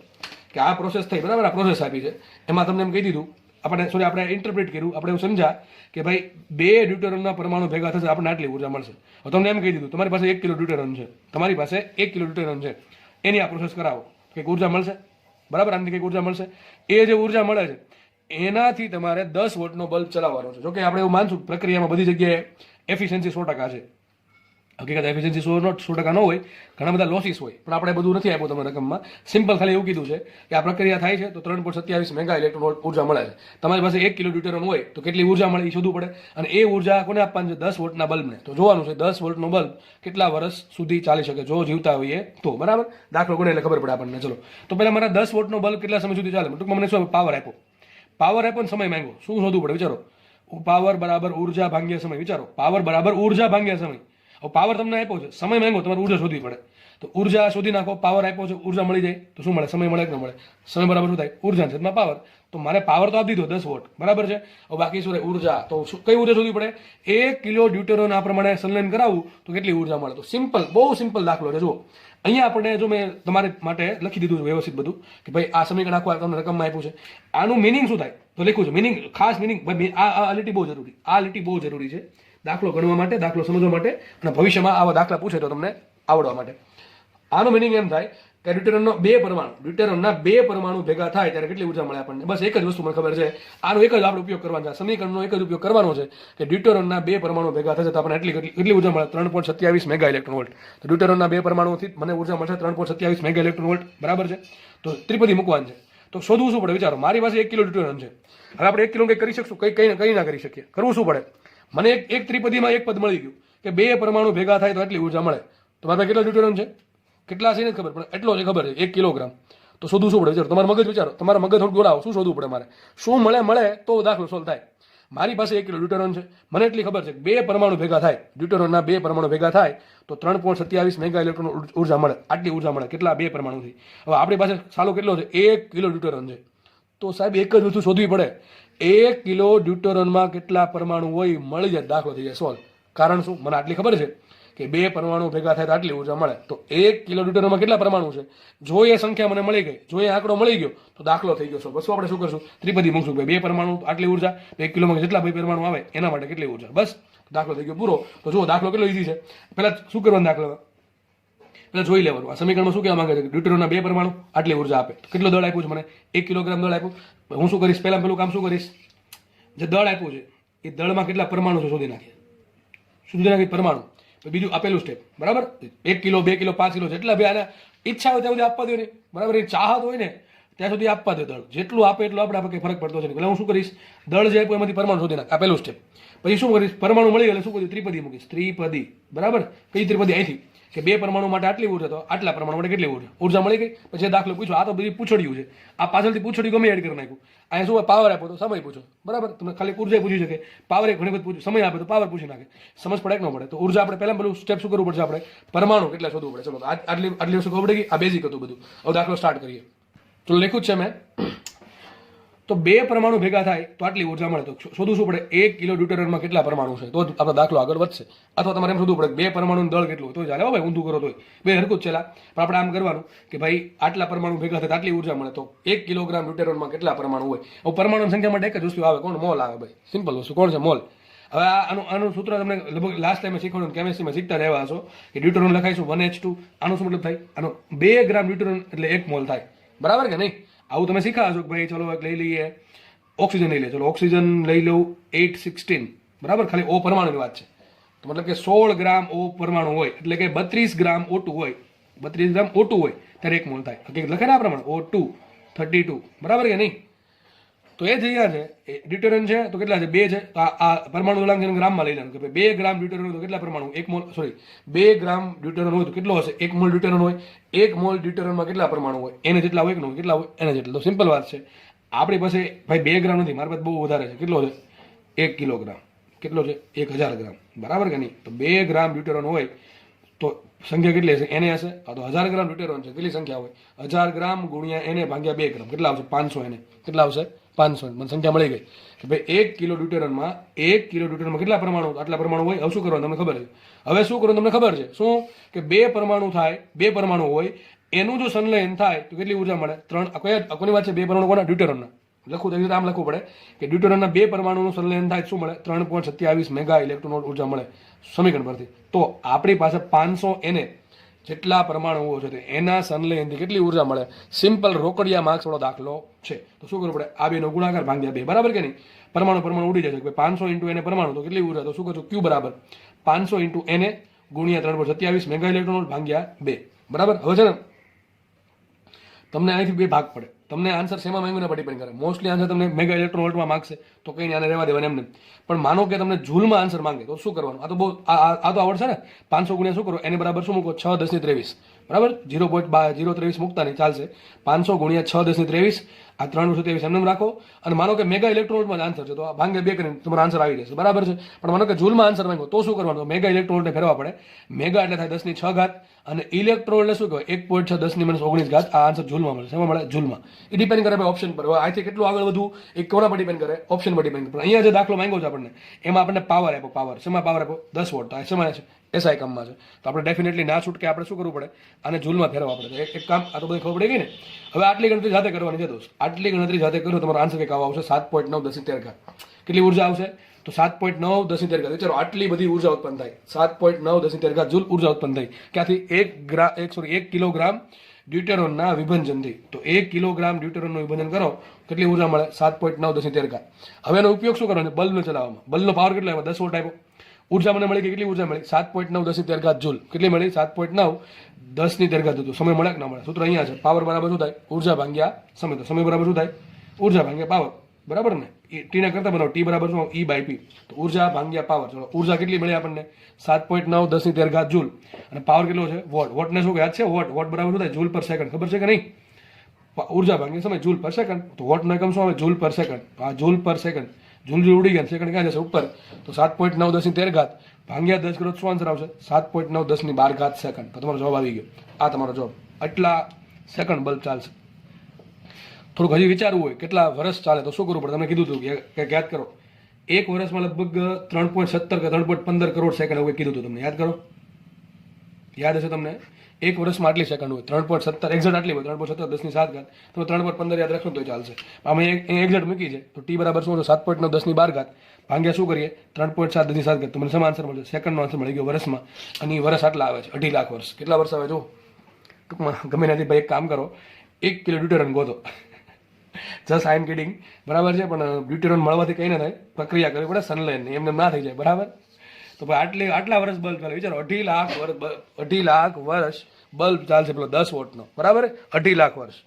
કે આ પ્રોસેસ થઈ, બરાબર, આ પ્રોસેસ આપી છે. એમાં તમને એમ કહી દીધું, આપણે ઇન્ટરપ્રિટ કર્યું, આપણે એવું સમજ્યા કે ભાઈ 2 ડ્યુટેરોનના પરમાણુ ભેગા થશે આપણને આટલી ઉર્જા મળશે. તમને એમ કહી દીધું તમારી પાસે 1 કિલો ડ્યુટેરોન છે, તમારી પાસે 1 કિલો ડ્યુટેરોન છે, એની આ પ્રોસેસ કરાવો, કંઈક ઉર્જા મળશે, બરાબર, આનાથી કંઈક ઉર્જા મળશે. એ જે ઉર્જા મળે છે એનાથી તમારે 10 વોટનો બલ્બ ચલાવવાનો છે. જોકે આપણે એવું માનશું પ્રક્રિયામાં બધી જગ્યાએ એફિશિયન્સી 100% છે. હકીકત એફિશિયન્સી 100% ન હોય, ઘણા બધા લોસીસ હોય, પણ આપણે બધું નથી આપ્યું તમને રકમમાં. સિમ્પલ ખાલી એવું કીધું છે કે આ પ્રક્રિયા થાય છે તો 3.27 મેગા ઇલેક્ટ્રોન વોલ્ટ ઉર્જા મળે છે. તમારી પાસે 1 કિલો ડ્યુટેરોન હોય તો કેટલી ઉર્જા મળે એ શોધવું પડે. અને એ ઉર્જા કોને આપવાની છે? 10 વોલ્ટના બલ્બને. તો જોવાનું છે 10 વોલ્ટનો બલ્બ કેટલા વર્ષ સુધી ચાલી શકે જો જીવતા હોઈએ તો, બરાબર. દાખલો ગણે એટલે ખબર પડે આપણને. ચલો, તો પહેલા મારા 10 વોલ્ટનો બલ્બ કેટલા સમય સુધી ચાલે? ટૂંકમાં મને શું પાવર આપ્યો, ને સમય માંગ્યો. શું શોધવું પડે? વિચારો, પાવર બરાબર ઉર્જા ભાગ્યા સમય. વિચારો, પાવર બરાબર ઉર્જા ભાગ્યા સમય. પાવર તમને આપ્યો છે, સમય માંગો, તમારે ઉર્જા શોધવી પડે. તો ઉર્જા શોધી નાખો. પાવર આપ્યો છે, ઉર્જા મળી જાય તો શું મળે? સમય મળે કે ન મળે? સમય બરાબર શું થાય? ઉર્જા છે પાવર. તો મારે પાવર તો આપી દીધો 10 વોટ, બરાબર છે. હવે બાકી શું રહે? ઉર્જા. તો કઈ ઉર્જા શોધવી પડે? 1 કિલો ડ્યુટેરોન આ પ્રમાણે સંલયન કરાવવું તો કેટલી ઉર્જા મળે? તો સિમ્પલ, બહુ સિમ્પલ દાખલો છે. જુઓ, અહીંયા આપણે જો મેં તમારે માટે લખી દીધું છે વ્યવસ્થિત બધું કે ભાઈ આ સમીકરણ આખું તમને રકમમાં આપ્યું છે. આનું મિનિંગ શું થાય તો લખ્યું છે. મિનિંગ, ખાસ મિનિંગ, આ લીટી બહુ જરૂરી, આ લીટી બહુ જરૂરી છે દાખલો ગણવા માટે, દાખલો સમજવા માટે, અને ભવિષ્યમાં આવા દાખલા પૂછે તો તમને આવડવા માટે. આનો મિનિંગ એમ થાય કે ડ્યુટેરોનના 2 પરમાણુ ભેગા થાય ત્યારે કેટલી ઉર્જા મળે આપણને? બસ એક જ વસ્તુ મને ખબર છે, આનો એક જ આપણે ઉપયોગ કરવાનો છે, સમીકરણનો એક જ ઉપયોગ કરવાનો છે કે ડ્યુટેરોનના 2 પરમાણુ ભેગા થશે તો આપણને કેટલી ઉર્જા મળે? 3.27 મેગા ઇલેક્ટ્રોન વોલ્ટ. તો ડ્યુટેરોનના 2 પરમાણુથી મને ઉર્જા મળશે 3.27 મેગા ઇલેક્ટ્રોન વોલ્ટ, બરાબર છે. તો ત્રિપદી મૂકવાની છે. તો શોધવું શું પડે? વિચારો, મારી પાસે 1 કિલો ડ્યુટેરોન છે. હવે આપણે 1 કિલો કંઈ કરી શકશું? કંઈ ના કરી શકીએ. કરવું શું પડે? મને એક ત્રિપદીમાં એક પદ મળી ગયું કે 2 પરમાણુ ભેગા થાય તો એટલી ઉર્જા મળે. તો મારા પાસે કેટલા ડ્યુટેરોન છે? કેટલા છે ને ખબર, પણ એટલો છે ખબર છે, 1 કિલોગ્રામ. તો શોધવું શું પડે? વિચારો, તમારા મગજ વિચારો, તમારા મગજ થોડું દોડાવો. શું શોધવું પડે મારે? શું મળે તો દાખલો સોલ્વ થાય. મારી પાસે 1 કિલો ડ્યુટેરોન છે, મને એટલી ખબર છે કે 2 પરમાણુ ભેગા થાય, ડ્યુટેરોનના 2 પરમાણુ ભેગા થાય તો 3.27 મેગા ઇલેક્ટ્રોન ઉર્જા મળે. આટલી ઉર્જા મળે. કેટલા? 2 પરમાણુથી. હવે આપણી પાસે સાલો કેટલો છે? 1 કિલો ડ્યુટેરોન છે. તો સાહેબ એક જ વસ્તુ શોધવી પડે, 1 કિલો ડ્યુટેરોનમાં કેટલા પરમાણુ હોય મળી જાય, દાખલો થઈ જાય સોલ્વ. કારણ શું? મને આટલી ખબર છે કે 2 પરમાણુ ભેગા થાય તો આટલી ઉર્જા મળે. તો 1 કિલો ડ્યુટેરોનમાં કેટલા પરમાણુ છે? જો એ સંખ્યા મને મળી ગઈ, જો એ આંકડો મળી ગયો તો દાખલો થઈ ગયો. બસ આપણે શું કરશું? ત્રિપદી મૂકશું. 2 પરમાણુ આટલી ઉર્જા, 1 કિલોમાં જેટલા 2 પરમાણુ આવે એના માટે કેટલી ઉર્જા, બસ દાખલો થઈ ગયો પૂરો. તો જુઓ, દાખલો કેટલો ઈઝી છે. પહેલા શું કરવાનું? દાખલો પહેલા જોઈ લેવાનું. આ સમીકરણમાં શું કહેવા માંગે છે? ડ્યુટેરોનના 2 પરમાણુ આટલી ઉર્જા આપે. તો કેટલો દળ આપ્યું છે મને? 1 કિલોગ્રામ દળ આપ્યું. હું શું કરીશ? પહેલું કામ શું કરીશ? જે દળ આપ્યું છે એ દળમાં કેટલા પરમાણુ છે શોધી નાખીએ. પરમાણુ. બીજું આપેલું સ્ટેપ, બરાબર. 1 કિલો, 2 કિલો, 5 કિલો, જેટલા ભાઈ આને ઈચ્છા હોય ત્યાં સુધી આપવા દો ને, બરાબર. એ ચાહત હોય ને ત્યાં સુધી આપવા દો દળ. જેટલું આપે એટલું આપણે કંઈ ફરક પડતો છે. એટલે હું શું કરીશ? દળ જે આપ્યું એમાંથી પરમાણુ શોધી નાખ. આપેલું સ્ટેપ. પછી શું કરીશ? પરમાણુ મળી એટલે શું કરીશ? ત્રિપદી મૂકીશ. ત્રિપદી, બરાબર. કઈ ત્રિપદી? અહીંથી કે 2 પરમાણુ માટે આટલી ઉર્જા તો આટલા પરમાણુ માટે કેટલી ઉર્જા મળી ગઈ. પછી દાખલો પૂછો. આ તો બધી પૂછડ્યું છે. આ પાછળથી પૂછડ્યું ગમે એડ કરી નાખ્યું. અહીંયા શું પાવર આપો તો સમય પૂછો, બરાબર. તમે ખાલી ઉર્જા પૂછી શકે. પાવર એક ઘણી બધી પૂછ્યું, સમય આપે તો પાવર પૂછી નાખે. સમજ પડે કે ન પડે? તો ઉર્જા આપણે પહેલા પેલું સ્ટેપ શું કરવું પડશે? આપણે પરમાણુ કેટલા શોધવું પડે. ચલો, આટલી વસ્તુ ખબર પડી ગઈ. આ બેઝિક હતું બધું. હવે દાખલો સ્ટાર્ટ કરીએ. ચલો, લખ્યું જ છે મેં. તો 2 પરમાણુ ભેગા થાય તો આટલી ઉર્જા મળે. તો શોધવું શું પડે? 1 કિલો ડ્યુટેરોનમાં કેટલા પરમાણુ છે તો જ આપણો દાખલો આગળ વધશે. અથવા તમારે એમ શોધવું પડે 2 પરમાણુનું દળ કેટલું હોય તો ચાલે. ભાઈ ઊંધું કરો તોય 2 હરકું જ છેલા. પણ આપણે આમ કરવાનું કે ભાઈ આટલા પરમાણુ ભેગા થાય આટલી ઉર્જા મળે. તો 1 કિલોગ્રામ ડ્યુટેરોનમાં કેટલા પરમાણુ હોય? હવે પરમાણુ સંખ્યા માટે એક જ વસ્તુ આવે. કોણ? મોલ આવે. ભાઈ સિમ્પલ વસ્તુ. કોણ છે? મોલ. હવે આનું સૂત્ર તમને લગભગ લાસ્ટ ટાઈમે શીખવાનું કેમેસ્ટ્રીમાં શીખતા રહેવા છો કે ડ્યુટેરોન લખાઈશું 1H2. આનું શું મતલબ થાય? આનો 2 ગ્રામ ડ્યુટેરોન એટલે 1 મોલ થાય, બરાબર કે નહીં? આવું તમે શીખા છો કે ભાઈ ચલો એક લઈ લઈએ, ઓક્સિજન લઈ લે. ચલો, ઓક્સિજન લઈ લઉં 816, બરાબર. ખાલી O પરમાણુની વાત છે. તો મતલબ કે 16 ગ્રામ O પરમાણુ હોય એટલે કે 32 ગ્રામ O2 હોય, 32 ગ્રામ O2 હોય ત્યારે 1 મોલ થાય. હકીકત લખે ને આ પ્રમાણે O2 32, બરાબર કે નહીં? તો એ જ અહીંયા છે ડ્યુટેરન છે તો કેટલા છે 2 છે. તો આ પરમાણુ વળાંક ગ્રામમાં લઈ લેવાનું કે 2 ગ્રામ ડ્યુટેરન હોય તો કેટલા પરમાણુ? 1 મોલ, સોરી 2 ગ્રામ ડ્યુટેરન હોય તો કેટલો હશે? 1 મોલ ડ્યુટેરન હોય. 1 મોલ ડ્યુટેરનમાં કેટલા પરમાણુ હોય? એને જેટલા હોય કે ન હોય, કેટલા હોય? એને જેટલા. તો સિમ્પલ વાત છે. આપણી પાસે ભાઈ 2 ગ્રામ નથી, મારી પાસે બહુ વધારે છે. કેટલો છે? 1 કિલોગ્રામ. કેટલો છે? 1000 ગ્રામ, બરાબર કે નહીં? તો 2 ગ્રામ ડ્યુટેરન હોય તો સંખ્યા કેટલી હશે? એને હશે. તો 1000 ગ્રામ ડ્યુટેરન છે, કેટલી સંખ્યા હોય? 1000 ગ્રામ ગુણ્યા એને ભાગ્યા 2 ગ્રામ, કેટલા આવશે? 500. એને કેટલા આવશે? 500. મને સંખ્યા મળી ગઈ કે ભાઈ 1 કિલો ડ્યુટેરનમાં કેટલા પરમાણુ? આટલા પરમાણુ હોય. હવે શું કરવાનું તમને ખબર છે? હવે શું કરવાનું તમને ખબર છે? શું કે 2 પરમાણુ થાય, 2 પરમાણુ હોય એનું જો સંલયન થાય તો કેટલી ઉર્જા મળે? 3. કોની વાત છે? 2 પરમાણુ કોના? ડ્યુટેરનના. લખું તો આમ લખવું પડે કે ડ્યુટેરનના 2 પરમાણુનું સંલયન થાય શું મળે? 3.27 મેગા ઇલેક્ટ્રોન વોલ્ટ ઉર્જા મળે સમીકરણ પરથી. તો આપણી પાસે 500 એને જેટલા પરમાણુઓ છે એના સંલયનથી કેટલી ઉર્જા મળે? સિમ્પલ રોકડિયા માર્ક્સ વાળો દાખલો છે. તો શું કરવું પડે? આ બેનો ગુણાકાર ભાગ્યા 2, બરાબર કે નહીં? પરમાણુ ઉડી જશે. 500 ઇન્ટુ એને પરમાણુ તો કેટલી ઉર્જા? તો શું કરશું? Q બરાબર 500 ઇન્ટુ એને ગુણ્યા 3.27 મેગા ઇલેક્ટ્રોન વોલ્ટ ભાગ્યા 2, બરાબર. હવે છે ને તમને અહીંથી 2 ભાગ પડે. તમને આન્સર શેમાં માંગ્યું પર ડિપેન્ડ કરે. મોસ્ટલી આન્સર તમને મેગા ઇલેક્ટ્રોન વોલ્ટમાં માંગશે તો કંઈ આને રહેવા દેવાને એમને. પણ માનો કે તમને જૂલમાં આન્સર માંગે તો શું કરવાનું? આ તો બહુ આ તો આવડશે ને. 500 ગુણ્યા શું કરો? એને બરાબર શું મૂકો? 6 10 ની 23, બરાબર. 0.023 મૂકતા નહીં, ચાલશે. 500 ગુણ્યા 6 10 ની 23, આ 327 એમને રાખો. અને માનો કે મેગા ઇલેક્ટ્રોન વોલ્ટમાં આન્સર છે તો આ ભાંગે 2 કરીને તમારો આન્સર આવી જશે, બરાબર છે. પણ માનો કે જૂલમાં આન્સર માંગ્યો તો શું કરવાનું? મેગા ઇલેક્ટ્રોન વોલ્ટને ફેરવા પડે. મેગા એટલે થાય 10 ની 6 ઘાત અને ઇલેક્ટ્રોન એટલે શું કહેવાય? 1.6 10 ની -19 ઘાત. આ આન્સર જૂલમાં મળે. શેમાં મળે? જૂલમાં. એ ડિપેન્ડ કરે ભાઈ ઓપ્શન પર. અહીંથી કેટલું આગળ વધવું એ કોના પર ડિપેન્ડ કરે? ઓપ્શન પર ડિપેન્ડ કરે. પણ અહીંયા જે દાખલો માંગ્યો છે આપણને એમાં આપણને પાવર આપ્યો. પાવર શેમાં પાવર આપ્યો? 10 વોટ. તો શેમાં છે? એસઆઈ કામમાં છે. તો આપણે ડેફિનેટલી ના છૂટકે આપણે શું કરવું પડે? આને જૂલમાં ફેરવવા પડે. એક કામ આ તો બધી ખબર પડી ગઈ ને. હવે આટલી ગણતરી જાતે કરવાની છે દોસ્ત. આટલી ગણતરી જાતે કરો તમારો આન્સર કંઈક આવો આવશે 7.9 10 ની 13 ઘાત. કેટલી ઉર્જા આવશે? તો 7.9 10 ની 13 ઘાત. વિચારો આટલી બધી ઉર્જા ઉત્પન્ન થાય. 7.9 10 ની 13 ઘાત જૂલ ઉર્જા ઉત્પન્ન થઈ. ક્યાંથી? 1 કિલોગ્રામ ડ્યુટેરોનના વિભંજનથી. તો 1 કિલોગ્રામ ડ્યુટેરોનનું વિભંજન કરો કેટલી ઉર્જા મળે? 7.9 10 ની 13 ઘાત. હવે એનો ઉપયોગ શું કરવાનો? બલ્બને ચલાવવામાં. બલ્બનો પાવર કેટલો આવ્યો? 10 વોલ્ટ આવ્યો. ઉર્જા મને મળી કે કેટલી ઉર્જા મળી? 7.9 10 ની 13 ઘાત જૂલ. કેટલી મળી? 7.9 10 ની 13 ઘાત હતું. સમય મળે કે ના મળે? સૂત્ર અહીંયા છે. પાવર બરાબર શું થાય? ઉર્જા ભાગ્યા સમય. તો સમય બરાબર શું થાય? ઉર્જા ભાગ્યા પાવર, બરાબર ને? ટી ના કરતા બનાવો. ટી બરાબર શું? E/P. તો ઉર્જા ભાગ્યા પાવર. ચલો ઉર્જા કેટલી મળી આપણને? 7.9 10 ની 13 ઘાત જૂલ. અને પાવર કેટલો છે? વોટ. વોટને શું યાદ છે? વોટ બરાબર શું થાય? જૂલ પર સેકન્ડ. ખબર છે કે નહીં? ઉર્જા ભાગ્યા સમય જૂલ પર સેકન્ડ. તો વોટનો એકમ શું આવે? જૂલ પર સેકન્ડ. આ જૂલ પર સેકન્ડ. જૂલ ઉડી ગયા, સેકન્ડ ક્યાં જશે? ઉપર. તો 7.9 10 ની 13 ઘાત ભાગ્યા 10 કરો શું આન્સર આવશે? 7.9 10 ની 12 ઘાત સેકન્ડ. તો તમારો જવાબ આવી ગયો. આ તમારો જવાબ. આટલા સેકન્ડ બલ્બ ચાલશે. થોડુંક હજી વિચારવું હોય કેટલા વર્ષ ચાલે તો શું કરવું પડે? તમને કીધું હતું કે યાદ કરો. 1 વર્ષમાં લગભગ 3.17 કે 3.15 કરોડ સેકન્ડ એવું કીધું હતું તમને. યાદ કરો, યાદ હશે તમને. 1 વર્ષમાં આટલી સેકન્ડ હોય 3.17 એક્ઝેક્ટ આટલી હોય 3.17 10 ની 7 ઘાત. તમે 3.15 યાદ રાખશો તો ચાલશે. અમે એક્ઝેક્ટ મૂકી છે તો ટી બરાબર શું છે? 7.9 10 ની 12 ઘાત ભાગ્યા શું કરીએ? 3.7 10 ની 7 ઘાત. તમને સમાન આન્સર મળશે. સેકન્ડનો આન્સર મળી ગયો વર્ષમાં. અને વર્ષ આટલા આવે છે 2.5 લાખ વર્ષ. કેટલા વર્ષ આવે જો ટૂંકમાં ગમે નથી ભાઈ. એક કામ કરો, 1 કિલો ડ્યુટેરન ગોતો. જસ્ટ આઈ એમ કિડિંગ, બરાબર છે. પણ ડ્યુટેરન મળવાથી કંઈ ના થાય, પ્રક્રિયા કરવી પડે સંલયન, એમને ના થઈ જાય, બરાબર. તો ભાઈ આટલા વર્ષ બલ્બ ચાલે. વિચારો 2.5 લાખ વર્ષ બલ્બ ચાલશે પેલો 10 વોટનો, બરાબર. 2.5 લાખ વર્ષ.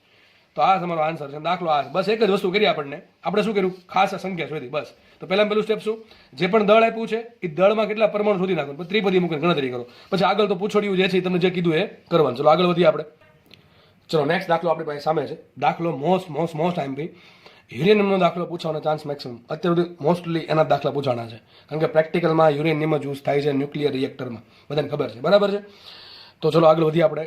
તો આ તમારો આન્સર છે. દાખલો આ બસ એક જ વસ્તુ કરી આપણને. આપણે શું કર્યું? ખાસ સંખ્યા શોધી બસ. તો પહેલું સ્ટેપ શું? જે પણ દળ આપ્યું છે એ દળમાં કેટલા પરમાણુ શોધી નાખો. ત્રિપદી મૂકીને ગણતરી કરો. પછી આગળ તો પૂછોડ્યું જે છે તમને જે કીધું એ કરવાનું. ચલો આગળ વધીએ આપણે. ચલો નેક્સ્ટ દાખલો આપણી પાસે સામે છે. દાખલો મોસ્ટ ટાઈમ ભાઈ યુરેનિયમનો દાખલો પૂછવાનો ચાન્સ મેક્સિમમ. અત્યાર સુધી મોસ્ટલી એના દાખલા પૂછવાના છે. કારણ કે પ્રેક્ટિકલમાં યુરેનિયમ જ યુઝ થાય છે ન્યુક્લિયર રિએક્ટરમાં, બધાને ખબર છે, બરાબર છે. તો ચલો આગળ વધીએ આપણે.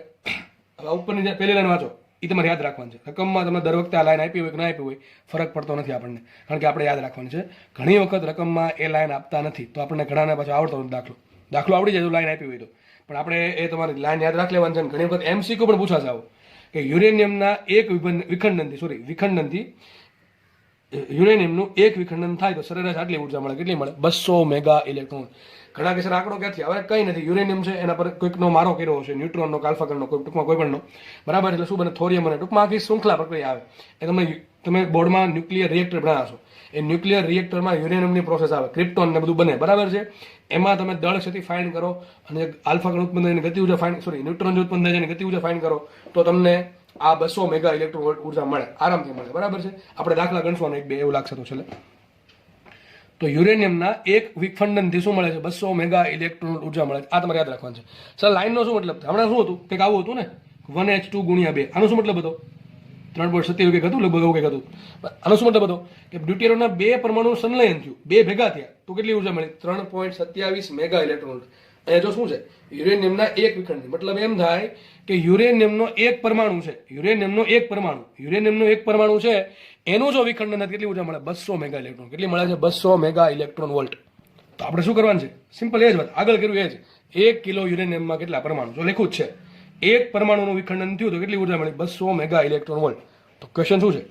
હવે ઉપરની જે પહેલી લાઈન વાંચો એ તમારે યાદ રાખવાની છે. રકમમાં તમે દર વખતે આ લાઈન આપી હોય કે ના આપી હોય ફરક પડતો નથી આપણને, કારણ કે આપણે યાદ રાખવાની છે. ઘણી વખત રકમમાં એ લાઈન આપતા નથી તો આપણને ઘણાને પાછો આવડતો નથી દાખલો આવડી જાય તો લાઈન આપી હોય તો. પણ આપણે એ તમારી લાઈન યાદ રાખી લેવાની છે. ઘણી વખત MCQ પણ પૂછાશે આવો કે યુરેનિયમના એક વિખંડનથી યુરેનિયમનું એક વિખંડન થાય તો સરેરાશ આટલી ઉર્જા મળે. કેટલી મળે? 200 મેગા ઇલેક્ટ્રોન. ઘણા કે સર આંકડો ક્યાંથી આવે? કંઈ નથી. યુરેનિયમ છે એના પર કોઈકનો મારો કર્યો હશે, ન્યુટ્રોનનો, આલ્ફાગણનો, ટૂંકમાં કોઈ પણનો, બરાબર. એટલે શું બને? થોરિયમ અને ટૂંકમાં આખી શૃંખલા પ્રક્રિયા આવે. એ તમે બોર્ડમાં ન્યુક્લિયર રિએક્ટર ભણાવશો. એ ન્યુક્લિયર રિએક્ટરમાં યુરેનિયમની પ્રોસેસ આવે, ક્રિપ્ટોન ને બધું બને, બરાબર છે. એમાં તમે દળ ક્ષતિ ફાઇન્ડ કરો અને આલ્ફાગણ ઉત્પન્ન થાય ગતિ ઉર્જા ફાઇન્ડ, ન્યુટ્રોન જે ઉત્પન્ન થાય છે ગતિ ઉર્જા ફાઇન્ડ કરો તો તમને આ 200 મેગા ઇલેક્ટ્રોન વોલ્ટ ઉર્જા મળે, આરામથી મળે, બરાબર છે. આપણે દાખલા ગણશું એક બે એવું લાગશે તો છેલ્લે. તો યુરેનિયમના એક વિખંડનથી શું મળે છે? 200 મેગા ઇલેક્ટ્રોન ઉર્જા મળે છે. આ તમારે યાદ રાખવાનું છે. સર લાઈનનો શું મતલબ? હમણાં શું હતું? કંઈક આવું હતું ને, 1H2 ગુણ્યા 2. આનો શું મતલબ હતો? 3.27 કંઈક હતું, લગભગ એવું કંઈક હતું. આનો શું મતલબ હતો? કે ડ્યુટેરિયમના 2 પરમાણુ સંલયન થયું, 2 ભેગા થયા તો કેટલી ઉર્જા મળી? 3.27 મેગા ઇલેક્ટ્રોન વોલ્ટ. અહીંયા જો શું છે? યુરેનિયમના એક વિખંડ, મતલબ એમ થાય કે યુરેનિયમનો એક પરમાણુ છે, યુરેનિયમનો એક પરમાણુ છે, એનું જો વિખંડન કેટલી ઉર્જા મળે? 200 મેગા ઇલેક્ટ્રોન. કેટલી મળે છે? 200 મેગા ઇલેક્ટ્રોન વોલ્ટ. તો આપણે શું કરવાનું છે? સિમ્પલ એ જ વાત, આગળ કર્યું એ જ. 1 કિલો યુરેનિયમમાં કેટલા પરમાણુ? જો લખ્યું જ છે, એક પરમાણુનું વિખંડન થયું તો કેટલી ઉર્જા મળી? 200 મેગા ઇલેક્ટ્રોન વોલ્ટ. તો ક્વેશ્ચન શું છે?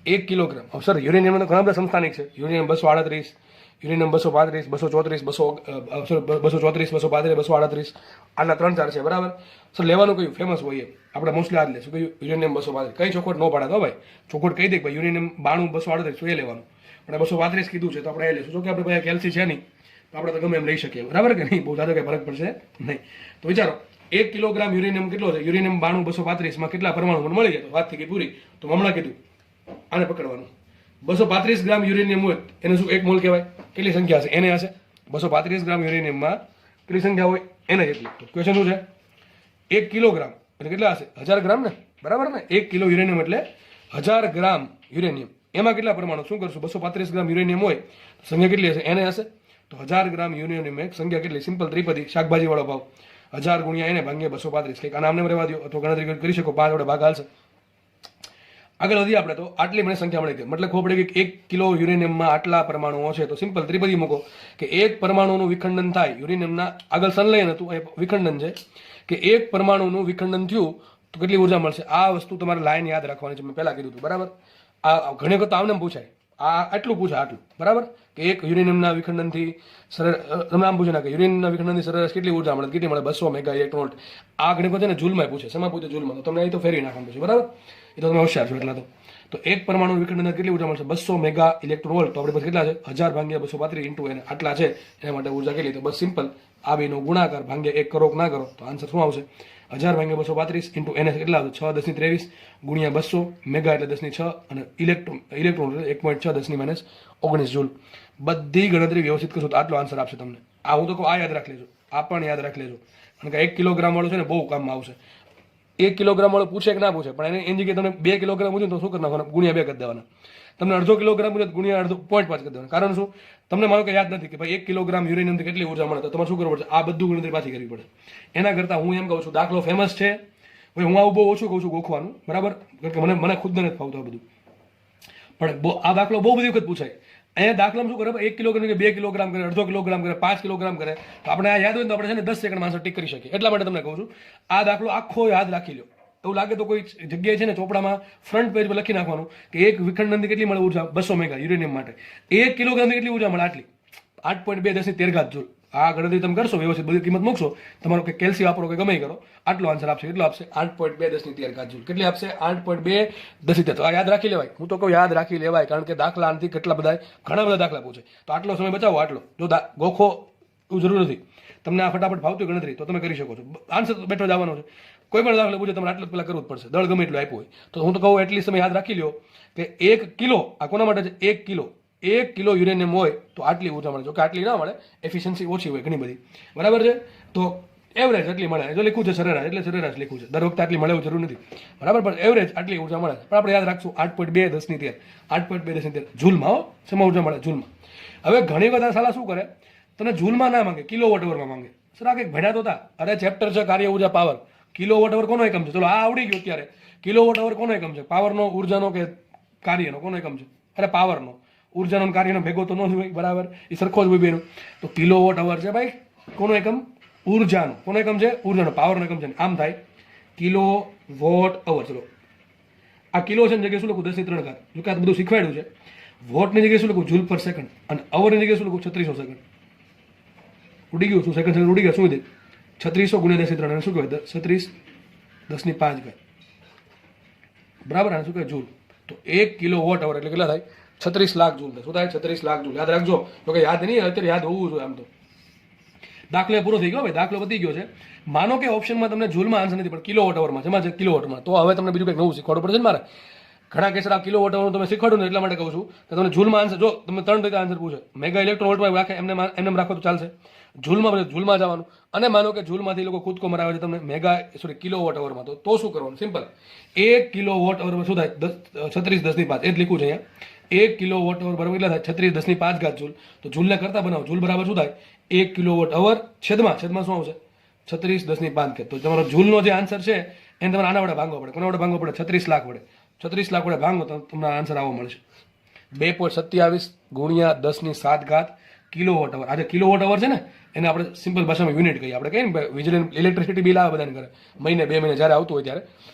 1 કિલોગ્રામ. સર યુરેનિયમ ઘણા બધા સમસ્થાનિક છે. યુરેનિયમ 238, યુરેનિયમ 235, 234, 234, 235, 238, આટલા 3-4 છે, બરાબર. સર લેવાનું કયું ફેમસ હોય? આપણે મોસ્ટલી આ જ લેશું. કયું? યુરેનિયમ 235. કઈ ચોખવટ ન પાડે તો ભાઈ, ચોખવટ કહી દે ભાઈ યુરેનિયમ 92, 238 એ લેવાનું. આપણે 235 કીધું છે તો આપણે એ લેશું. જો કે આપણે ભાઈ કેલ્સી છે નહીં તો આપણે તો ગમે એમ લઈ શકીએ, બરાબર કે નહીં? બહુ જાજો કંઈ ફરક પડશે નહીં. તો વિચારો 1 કિલોગ્રામ યુરેનિયમ કેટલો છે? યુરેનિયમ 92, 235 કેટલા પરમાણુ મને મળી જાય તો વાત થઈ ગઈ પૂરી. તો હમણાં કીધું આને પકડવાનું. 235 ગ્રામ યુરેનિયમ હોય એને શું 1 મોલ કહેવાય? કેટલી સંખ્યા હશે? એને હશે 235 ગ્રામ યુરેનિયમમાં કેટલી સંખ્યા હોય? એને એટલી. તો ક્વેશ્ચન શું છે? 1 કિલોગ્રામ એટલે કેટલા હશે? 1000 ગ્રામ ને, બરાબર ને? 1 કિલો યુરેનિયમ એટલે 1000 ગ્રામ યુરેનિયમ. એમાં કેટલા પરમાણુ? શું કરશું? 235 ગ્રામ યુરેનિયમ હોય તો સંખ્યા કેટલી હશે? એને હશે. તો 1000 ગ્રામ યુરેનિયમ એક સંખ્યા કેટલી? સિમ્પલ ત્રિપદી, શાકભાજી વાળો ભાવ. 1000 ગુણ્યા એને ભાંગ્યા 235. કંઈક આના આમને રહેવા દો અથવા ગણતરી કરી શકો, 5 વડે ભાગ હાલશે. આગળ વધી આપણે તો આટલી મને સંખ્યા મળી ગઈ. મતલબ ખબર પડી કે 1 કિલો યુરેનિયમમાં આટલા પરમાણુઓ છે. તો સિમ્પલ ત્રિપદી મૂકો કે એક પરમાણુનું વિખંડન થાય યુરેનિયમના, આગળ સંલયન હતું એ વિખંડન છે, કે એક પરમાણુનું વિખંડન થયું તો કેટલી ઉર્જા મળશે? આ વસ્તુ તમારે લાઈન યાદ રાખવાની છે. મેં પહેલા કીધું હતું, બરાબર. આ ઘણી વખત આમને પૂછાય, આ આટલું પૂછાય, આટલું, બરાબર. કે એક યુરેનિયમના વિખંડનથી તમને આમ પૂછે ના કે યુરેનિયમના વિખંડનથી સરેરાશ કેટલી ઉર્જા મળે? કેટલી મળે? 200 મેગા ઇલેક્ટ્રોન વોલ્ટ. આ ઘણી વખત છે ને જૂલમાં પૂછે. શેમાં પૂછે? જૂલમાં. તો તમને અહીં તો ફેરવી નાખવાનું છે, બરાબર. એ તો તમે હોશિયાર છો એટલા તો એક પરમાણુ વિખંડન કેટલી ઉર્જા મળશે? 200 મેગા ઇલેક્ટ્રોન વોલ્ટ. તો આપણે પછી કેટલા છે? 1000 ભાગ્યા 235 ઇન્ટુ એને આટલા છે, એના માટે ઉર્જા કેટલી? તો બસ સિમ્પલ આ બેનો ગુણાકાર ભાગ્યા 1 કરો ના કરો તો આન્સર શું આવશે? 1000 ભાગ્યા 235 ઇન્ટુ એને કેટલા આવશે? 6 10 ની 23 ગુણ્યા 200 મેગા એટલે 10 ની 6 અને ઇલેક્ટ્રોન 1.6 10 ની -19 જૂલ. બધી ગણતરી વ્યવસ્થિત કરશો તો આટલો આન્સર આપશે તમને. આ હું તો કહું, આ યાદ રાખી લેજો, આ પણ યાદ રાખી લેજો. કારણ કે 1 કિલોગ્રામ વાળું છે ને બહુ કામમાં આવશે. 1 કિલોગ્રામ વાળો પૂછે કે ના પૂછે, પણ એની જગ્યાએ તમને 2 કિલોગ્રામ પૂછે તો શું કરી નાખવાનું? ગુણ્યા 2 કરી દેવાના. તમને અડધો કિલોગ્રામ પૂછે ગુણ્યા અડધો 0.5 કરી દેવાના. કારણ શું? તમને માનો કે યાદ નથી કે ભાઈ 1 કિલોગ્રામ યુરેનિયમથી કેટલી ઉર્જા મળે, તો તમારે શું કરવું પડશે? આ બધું ગણતરી પાછી કરવી પડે. એના કરતાં હું એમ કહું છું, દાખલો ફેમસ છે, હું આવું બહુ ઓછું કહું છું ગોખવાનું, બરાબર. કારણ કે મને ખુદને નથી ફાવતું આ બધું, પણ આ દાખલો બહુ બધી વખત પૂછાય. અહીંયા દાખલામાં શું કરે? 1 કિલોગ્રામ કે 2 કિલોગ્રામ કરે, અડધો કિલોગ્રામ કરે, 5 કિલોગ્રામ કરે, તો આપણે આ યાદ હોય તો આપણે છે ને 10 સેકન્ડમાં આન્સર ટીક કરી શકીએ. એટલા માટે તમને કહું છું આ દાખલો આખો યાદ રાખી લો. એવું લાગે તો કોઈ જગ્યાએ છે ને ચોપડામાં ફ્રન્ટ પેજ પર લખી નાખવાનું કે એક વિખંડનથી કેટલી મળે ઉર્જા? 200 મેગા યુરેનિયમ માટે. 1 કિલોગ્રામથી કેટલી ઉર્જા મળે? આટલી 8.2 10 ની 13 જૂલ. આ ગણતરી તમે કરશો, વ્યવસ્થિત બધી કિંમત મૂકશો, તમારો કે કેલ્સી વાપરો કે ગમે કરો, આટલો આન્સર આપશે. કેટલો આપશે? 8.2 10 ની 13 જૂલ. કેટલી આપશે? 8.2 10 ની 13. તો આ યાદ રાખી લેવાય. હું તો કહું યાદ રાખી લેવાય, કારણ કે દાખલા આનાથી ઘણા બધા દાખલા પૂછે. તો આટલો સમય બચાવો. આટલો જો ગોખો એવું જરૂર નથી. તમને આ ફટાફટ ફાવતી ગણતરી તો તમે કરી શકો છો. આન્સર બેઠો જ આવવાનો છે. કોઈ પણ દાખલા પૂછે તમારે આટલું પહેલાં કરવું જ પડશે. દળ ગમે એટલું આપ્યું હોય તો હું તો કહું એટલીસ્ટ તમે યાદ રાખી લો કે 1 કિલો, આ કોના માટે છે? 1 કિલો યુરેનિયમ હોય તો આટલી ઉર્જા મળે. જો કે આટલી ના મળે, એફિશિયન્સી ઓછી હોય ઘણી બધી, બરાબર છે. તો એવરેજ આટલી મળે. જો લખ્યું છે સરેરાશ, એટલે સરેરાશ લખ્યું છે. દર વખતે આટલી મળે એવું જરૂર નથી, બરાબર. પણ એવરેજ આટલી ઉર્જા મળે. પણ આપણે યાદ રાખશું 8.2 10 ની 13, 8.2 10 ની 13 જૂલમાં. હો, શેમાં ઉર્જા મળે? જૂલમાં. હવે ઘણી બધા સાલા શું કરે, તને જૂલમાં ના માંગે, કિલો વોટ અવરમાં માંગે. સર આ કંઈક ભણ્યા તો હતા. અરે ચેપ્ટર છે કાર્ય ઉર્જા પાવર. કિલો વોટ અવર કોનો એકમ છે? ચલો આ આવડી ગયું અત્યારે. કિલો વોટ અવર કોનો એકમ છે? પાવરનો, ઉર્જાનો કે કાર્યનો? કોનો એકમ છે? અરે પાવરનો. ઉર્જાનો કાર્યનો ભેગો તો ન હોય, બરાબર. એ સરખો જ હોય બેનો. તો કિલો વોટ અવર છે ભાઈ કોનો એકમ? ઉર્જાનો. કોનો એકમ છે? ઉર્જાનો. પાવરનો એકમ છે. આમ થાય કિલો વોટ અવર. ચલો આ કિલો છે ને જગ્યાએ શું લખું? 10 ની 3 ઘાત. જો કે આ બધું શીખવાડ્યું છે. વોટની જગ્યાએ શું લખું? જૂલ પર સેકન્ડ. અને અવરની જગ્યાએ શું લખું? 3600 સેકન્ડ. ઉડી ગયું શું? સેકન્ડ ઉડી ગયા શું? 3600 ગુણ્યા 10 3 શું કહેવાય? 36 10 5 બરાબર. આને શું કહેવાય? જૂલ. તો 1 કિલો વોટ અવર એટલે કેટલા થાય? 36 લાખ જૂલ. શું થાય? 36 લાખ જૂલ. યાદ રાખજો. તો કે યાદ નહીં, અત્યારે યાદ હોવું જોઈએ. આમ તો દાખલો પૂરો થઈ ગયો ભાઈ, દાખલો પતી ગયો છે. માનો કે ઓપ્શનમાં તમને જૂલમાં આન્સર નથી, પણ કિલો વોટ અવરમાં છે. એમાં છે કિલો વોટમાં. તો હવે તમને બીજું કંઈક નવું શીખવાડવું પડશે ને મારે. ઘણા કેસ આ કિલો વોટ અવરનું તમે શીખવાડું ને એટલા માટે કહું છું કે તમને જૂલમાં આન્સર, જો તમે 3 રીતે આન્સર પૂછે, મેગા ઇલેક્ટ્રોન વોલ્ટમાં રાખે એમને રાખો તો ચાલશે. જૂલમાં જવાનું. અને માનો કે જૂલમાંથી લોકો કૂદકો મરાવે છે તમને કિલો વોટ અવરમાં, તો શું કરવાનું? સિમ્પલ. 1 કિલો વોટ અવરમાં શું થાય? 36 10 5. એ જ લીખું છે અહીંયા. 1 કિલો વોટ અવર બરાબર કેટલા થાય? 36 10 5 જૂલ. તો જૂલને કરતા બનાવો. જૂલ બરાબર શું થાય? 1 કિલો વોટ અવર છેદમાં શું આવશે? 36 10 5. તો તમારો જૂલનો જે આન્સર છે એને તમારે આના વડે ભાંગવો પડે. કોના વડે ભાંગવો પડે? 36 લાખ વડે. 36 લાખ વડે ભાંગો તો તમને આન્સર આવો મળશે. 2.27 ગુણ્યા 10 કિલો વોટ અવર. આજે કિલો વોટ અવર છે ને, એને આપણે સિમ્પલ ભાષામાં યુનિટ કહીએ. આપણે કહીએ ને વીજળી ઇલેક્ટ્રિસિટી બિલ આવે બધાને ઘરે, મહિને 2 મહિને જ્યારે આવતું હોય ત્યારે,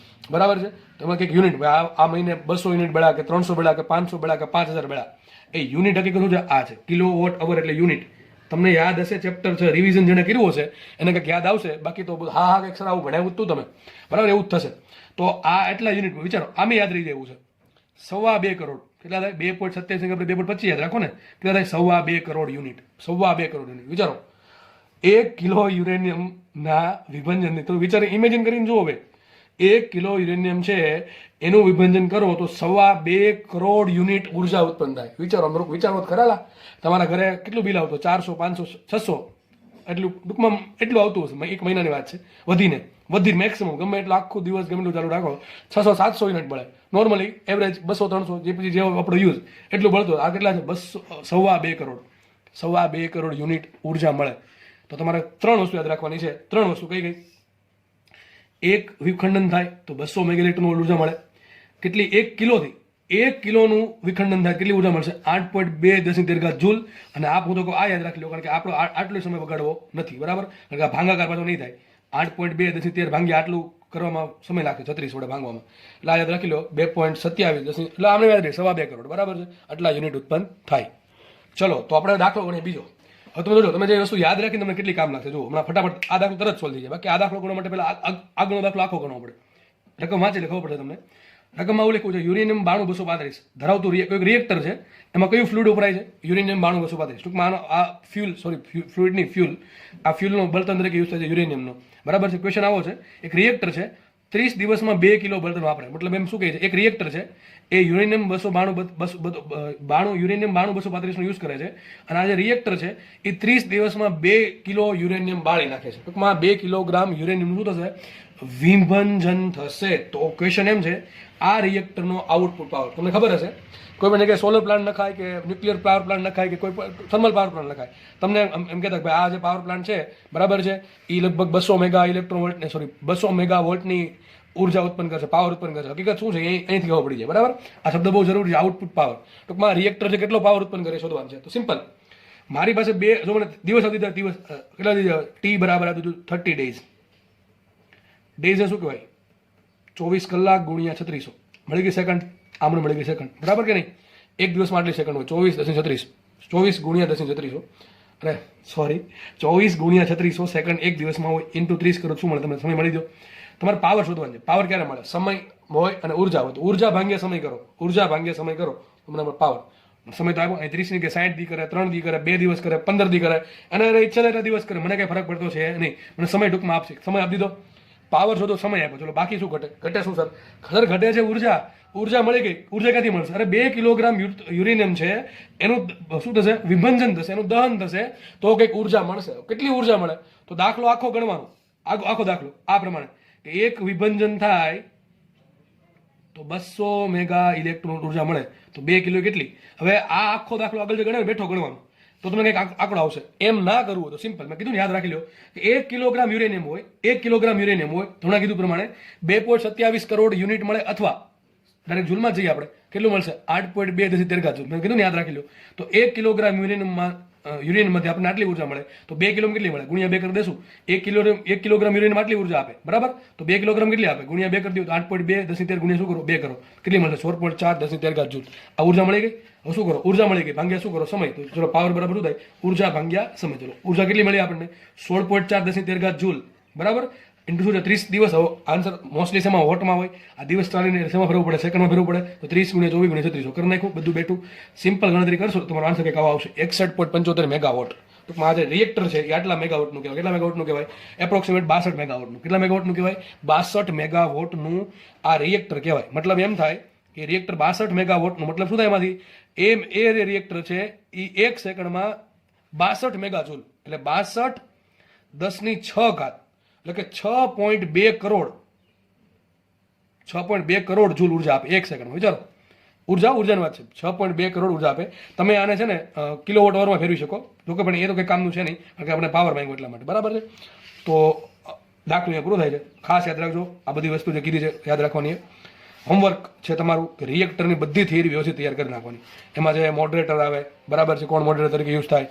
બરાબર છે. તમે કંઈક યુનિટ, આ મહિને 200 યુનિટ બેળા કે 300 બેળા કે 500 બેળા કે 5000 બેળા, એ યુનિટ હકીકત શું છે? આ છે કિલો વોટ અવર એટલે યુનિટ. તમને યાદ હશે, ચેપ્ટર છે, રિવિઝન જેને કર્યું હશે એને કંઈક યાદ આવશે. બાકી તો હા કંઈક સર આવું ભણાવ્યું તું તમે, બરાબર, એવું જ થશે. તો આ એટલા યુનિટ વિચારો, આમે યાદ રહી જવું છે. 2.25 કરોડ કેટલા થાય? 2.27 આપણે 2.25 યાદ રાખો ને, કેટલા થાય? 2.25 કરોડ યુનિટ. 2.25 કરોડ યુનિટ. વિચારો 1 કિલો યુરેનિયમના વિભંજનની, તો વિચારો, ઇમેજિન કરીને જુઓ હવે. 1 કિલો યુરેનિયમ છે એનું વિભંજન કરો તો 2.25 કરોડ યુનિટ ઉર્જા ઉત્પન્ન થાય. વિચારો ખરા. તમારા ઘરે કેટલું બિલ આવતું? 400 500 600 એટલું, ટૂંકમાં એટલું આવતું હશે. એક મહિનાની વાત છે. વધીને મેક્સિમમ ગમે એટલું આખો દિવસ ગમે એટલું ચાલુ રાખો, 600 700 યુનિટ બળે. નોર્મલી એવરેજ 200 300 જે પછી જેવો આપણો યુઝ એટલું બળતું. આ કેટલા છે? 2.25 કરોડ. 2.25 કરોડ યુનિટ ઉર્જા મળે. તો તમારે 3 વસ્તુ યાદ રાખવાની છે. 3 વસ્તુ કઈ? એક વિખંડન થાય તો 200 મેગા ઇલેક્ટ્રોન ઉર્જા મળે. કેટલી? 1 કિલોથી 1 કિલોનું વિખંડન થાય કેટલી ઉર્જા મળશે? 8.2 10 જૂલ. અને આ પૂછો આ યાદ રાખી લો, કારણ કે આપણો આટલો સમય બગાડવો નથી, બરાબર. કારણ કે આ ભાંગાકાર પાછો નહીં થાય. 8.2 10 13 ભાંગ્યા આટલું કરવામાં સમય લાગે 36 વડે ભાંગવામાં. એટલે આ યાદ રાખી લો. 2.27 10 એટલે આમને યાદ રહે 2.25 કરોડ, બરાબર છે. આટલા યુનિટ ઉત્પન્ન થાય. ચલો તો આપણે દાખલો ગણીએ બીજો. હવે તમે જોજો, તમે જે વસ્તુ યાદ રાખીને તમને કેટલી કામ લાગશે. જો હમણાં ફટાફટ આ દાખલો તરત સોલ્વ થઈ જાય. બાકી આ દાખલો ગણવા માટે પહેલા આગળનો દાખલો આખો ગણવો પડે. રકમ વાંચી એટલે ખબર પડે તમને. રકમમાં એવું લખ્યું છે યુરેનિયમ 92 235 ધરાવતું કોઈક રિએક્ટર છે. એમાં કયું ફ્લુઇડ વપરાય છે? યુરેનિયમ 92 235. ટૂંકમાં આ ફ્યુલ, આ ફ્યુલનો બળતણ તરીકે યુઝ થાય છે યુરેનિયમનો, બરાબર છે. ક્વેશ્ચન આવો છે, એક રિએક્ટર છે 30 દિવસમાં 2 કિલો બળતણ વાપરે. મતલબ એમ શું કહે છે? એક રિએક્ટર છે એ યુરેનિયમ 235 નો યુઝ કરે છે. અને આ જે રિએક્ટર છે એ 30 દિવસમાં 2 કિલો યુરેનિયમ બાળી નાખે છે. ટૂંકમાં 2 કિલોગ્રામ યુરેનિયમ શું થશે? વિભંજન થશે. તો ક્વેશ્ચન એમ છે, આ રિએક્ટરનો આઉટપુટ પાવર તમને ખબર હશે. કોઈ પણ જગ્યાએ સોલર પ્લાન્ટ નખાય કે ન્યુક્લિયર પાવર પ્લાન્ટ નખાય કે કોઈ થર્મલ પાવર પ્લાન્ટ નખાય, તમને એમ કહેતા કે ભાઈ આ જે પાવર પ્લાન્ટ છે, બરાબર છે, એ લગભગ 200 મેગા ઇલેક્ટ્રોન વોલ્ટને 200 મેગા વોલ્ટની ઉર્જા ઉત્પન્ન કરશે, પાવર ઉત્પન્ન કરશે. હકીકત શું છે એ અહીંથી ખબર પડી જાય, બરાબર. આ શબ્દ બહુ જરૂરી છે, આઉટપુટ પાવર. ટૂંકમાં રિએક્ટર છે કેટલો પાવર ઉત્પન્ન કરે શોધવાનું છે. તો સિમ્પલ, મારી પાસે જો મને દિવસ આવતી દિવસ કેટલા ટી બરાબર આવતું હતું 30 ડેઝ. ડેઝ શું કહેવાય? 24 કલાક ગુણ્યા 3600 મળી ગઈ સેકન્ડ. આમને મળી ગઈ સેકન્ડ, બરાબર કે નહીં? એક દિવસમાં આટલી સેકન્ડ હોય. 24 10 36 24 ગુણ્યા 10 3600 અરે સોરી 24 ગુણ્યા 3600 સેકન્ડ એક દિવસમાં હોય. ઇન્ટુ 30 કરો શું મળે? તમને સમય મળી દો. તમારે પાવર શોધવાનો છે. પાવર ક્યારે મળે? સમય હોય અને ઉર્જા હોય. તો ઉર્જા ભાંગ્યા સમય કરો, તમને પાવર. સમય તો આવ્યો. 30 ની કે 60 દી કરે, 3 દી કરે, 2 દિવસ કરે, 15 દી કરે, અને ઈચ્છા એટલા દિવસ કરે, મને કઈ ફરક પડતો છે નહીં. મને સમય ટૂંકમાં આપશે. સમય આપી દીધો. પાવર શોધો, સમય આપ્યો. ચલો બાકી શું ઘટે? ઘટે શું સર? ઘટે છે ઉર્જા મળી ગઈ. ઉર્જા ક્યાંથી મળશે? અરે 2 કિલોગ્રામ યુરેનિયમ છે, એનું શું થશે? વિભંજન થશે, એનું દહન થશે, તો કંઈક ઉર્જા મળશે. કેટલી ઉર્જા મળે? તો દાખલો આખો ગણવાનો. આખો દાખલો આ પ્રમાણે કે એક વિભંજન થાય તો 200 મેગા ઇલેક્ટ્રોન ઉર્જા મળે. તો 2 કિલો કેટલી? હવે આ આખો દાખલો આગળ જે ગણે બેઠો ગણવાનો તો તમને કંઈક આંકડો આવશે. એમ ના કરવું હોય તો સિમ્પલ, મેં કીધું ને, યાદ રાખી લો કે 1 કિલોગ્રામ યુરેનિયમ હોય, 1 કિલોગ્રામ યુરેનિયમ હોય, હમણાં કીધું પ્રમાણે 2.27 કરોડ યુનિટ મળે, અથવા ડાયરેક્ટ જૂલમાં જઈએ આપણે, કેટલું મળશે? 8.2 10 13 જૂલ. મેં કીધું ને યાદ રાખી લો. તો 1 કિલોગ્રામ યુરેનિયમમાં યુરેનિયમમાંથી આપણને આટલી ઉર્જા મળે તો 2 કિલોમાં કેટલી મળે ગુણ્યા 2 કરી દેશું 1 કિલોગ્રામ યુરેનિયમ આટલી ઉર્જા આપે બરાબર તો 2 કિલોગ્રામ કેટલી આપે ગુણ્યા 2 કરી દઉં તો 8.2 10 ગુણ્યા શું કરો 2 કરો કેટલી મળશે 16.4 10 જૂલ આ ઉર્જા મળી ગઈ હવે શું કરો ઉર્જા મળી ગઈ ભાગ્યા શું કરો સમય તો ચલો પાવર બરાબર શું થાય ઉર્જા ભાગ્યા સમય ચલો ઉર્જા કેટલી મળી આપણને 16.4 10 જૂલ બરાબર ઇન્ટુ શું છે 30 દિવસ હવે આન્સર મોસ્ટલી શેમાં વોટમાં હોય આ દિવસ ચાલીને શેમાં ફેરવું પડે સેકન્ડમાં ફેરવું પડે તો 30 ગુણ્યા 24 ગુણ્યા 36 કરી નાખું બધું બેઠું સિમ્પલ ગણતરી કરશો તો તમારો આન્સર કંઈક આવો આવશે 61.75 મેગાવોટ ટૂંકમાં આ જે રિએક્ટર છે એ આટલા મેગાવોટનું કહેવાય કેટલા મેગાવોટનું કહેવાય એપ્રોક્સિમેટ 62 મેગાવોટનું કેટલા મેગાવોટનું કહેવાય 62 મેગાવોટનું આ રિએક્ટર કહેવાય મતલબ એમ થાય કે રિએક્ટર 62 મેગાવોટનું મતલબ શું થાય એમાંથી એ રિએક્ટર છે એ 1 સેકન્ડમાં 62 મેગાજૂલ એટલે 62 10 ઘાત એટલે કે 6.2 કરોડ 6.2 કરોડ જૂલ ઉર્જા આપે 1 સેકન્ડમાં વિચારો ઉર્જાની વાત છે 6.2 કરોડ ઉર્જા આપે તમે આને છે ને કિલોવોટ અવરમાં ફેરવી શકો જોકે પણ એ તો કંઈ કામનું છે નહીં કારણ કે આપણે પાવર માંગ્યો એટલા માટે બરાબર છે તો દાખલો અહીંયા પૂરો થાય છે ખાસ યાદ રાખજો આ બધી વસ્તુ જે કીધી છે યાદ રાખવાની હોમવર્ક છે તમારું કે રિએક્ટરની બધી થિયરી વ્યવસ્થિત તૈયાર કરી નાખવાની એમાં જે મોડરેટર આવે બરાબર છે કોણ મોડરેટર તરીકે યુઝ થાય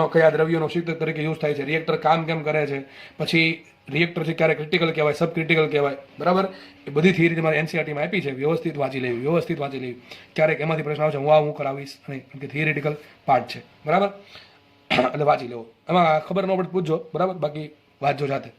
કયા દ્રવ્યોનો શીતક તરીકે યુઝ થાય છે રિએક્ટર કામ કેમ કરે છે પછી રિએક્ટર છે ક્યારે ક્રિટિકલ કહેવાય સબ ક્રિટિકલ કહેવાય બરાબર એ બધી થિયરી તમારે એનસીઆરટીમાં આપી છે વ્યવસ્થિત વાંચી લેવી ક્યારેક એમાંથી પ્રશ્ન આવશે હું કરાવીશ નહીં કેમ કે થિયરિટિકલ પાર્ટ છે બરાબર એટલે વાંચી લેવો એમાં ખબર ન પડે પૂછજો બરાબર બાકી વાંચજો જાતે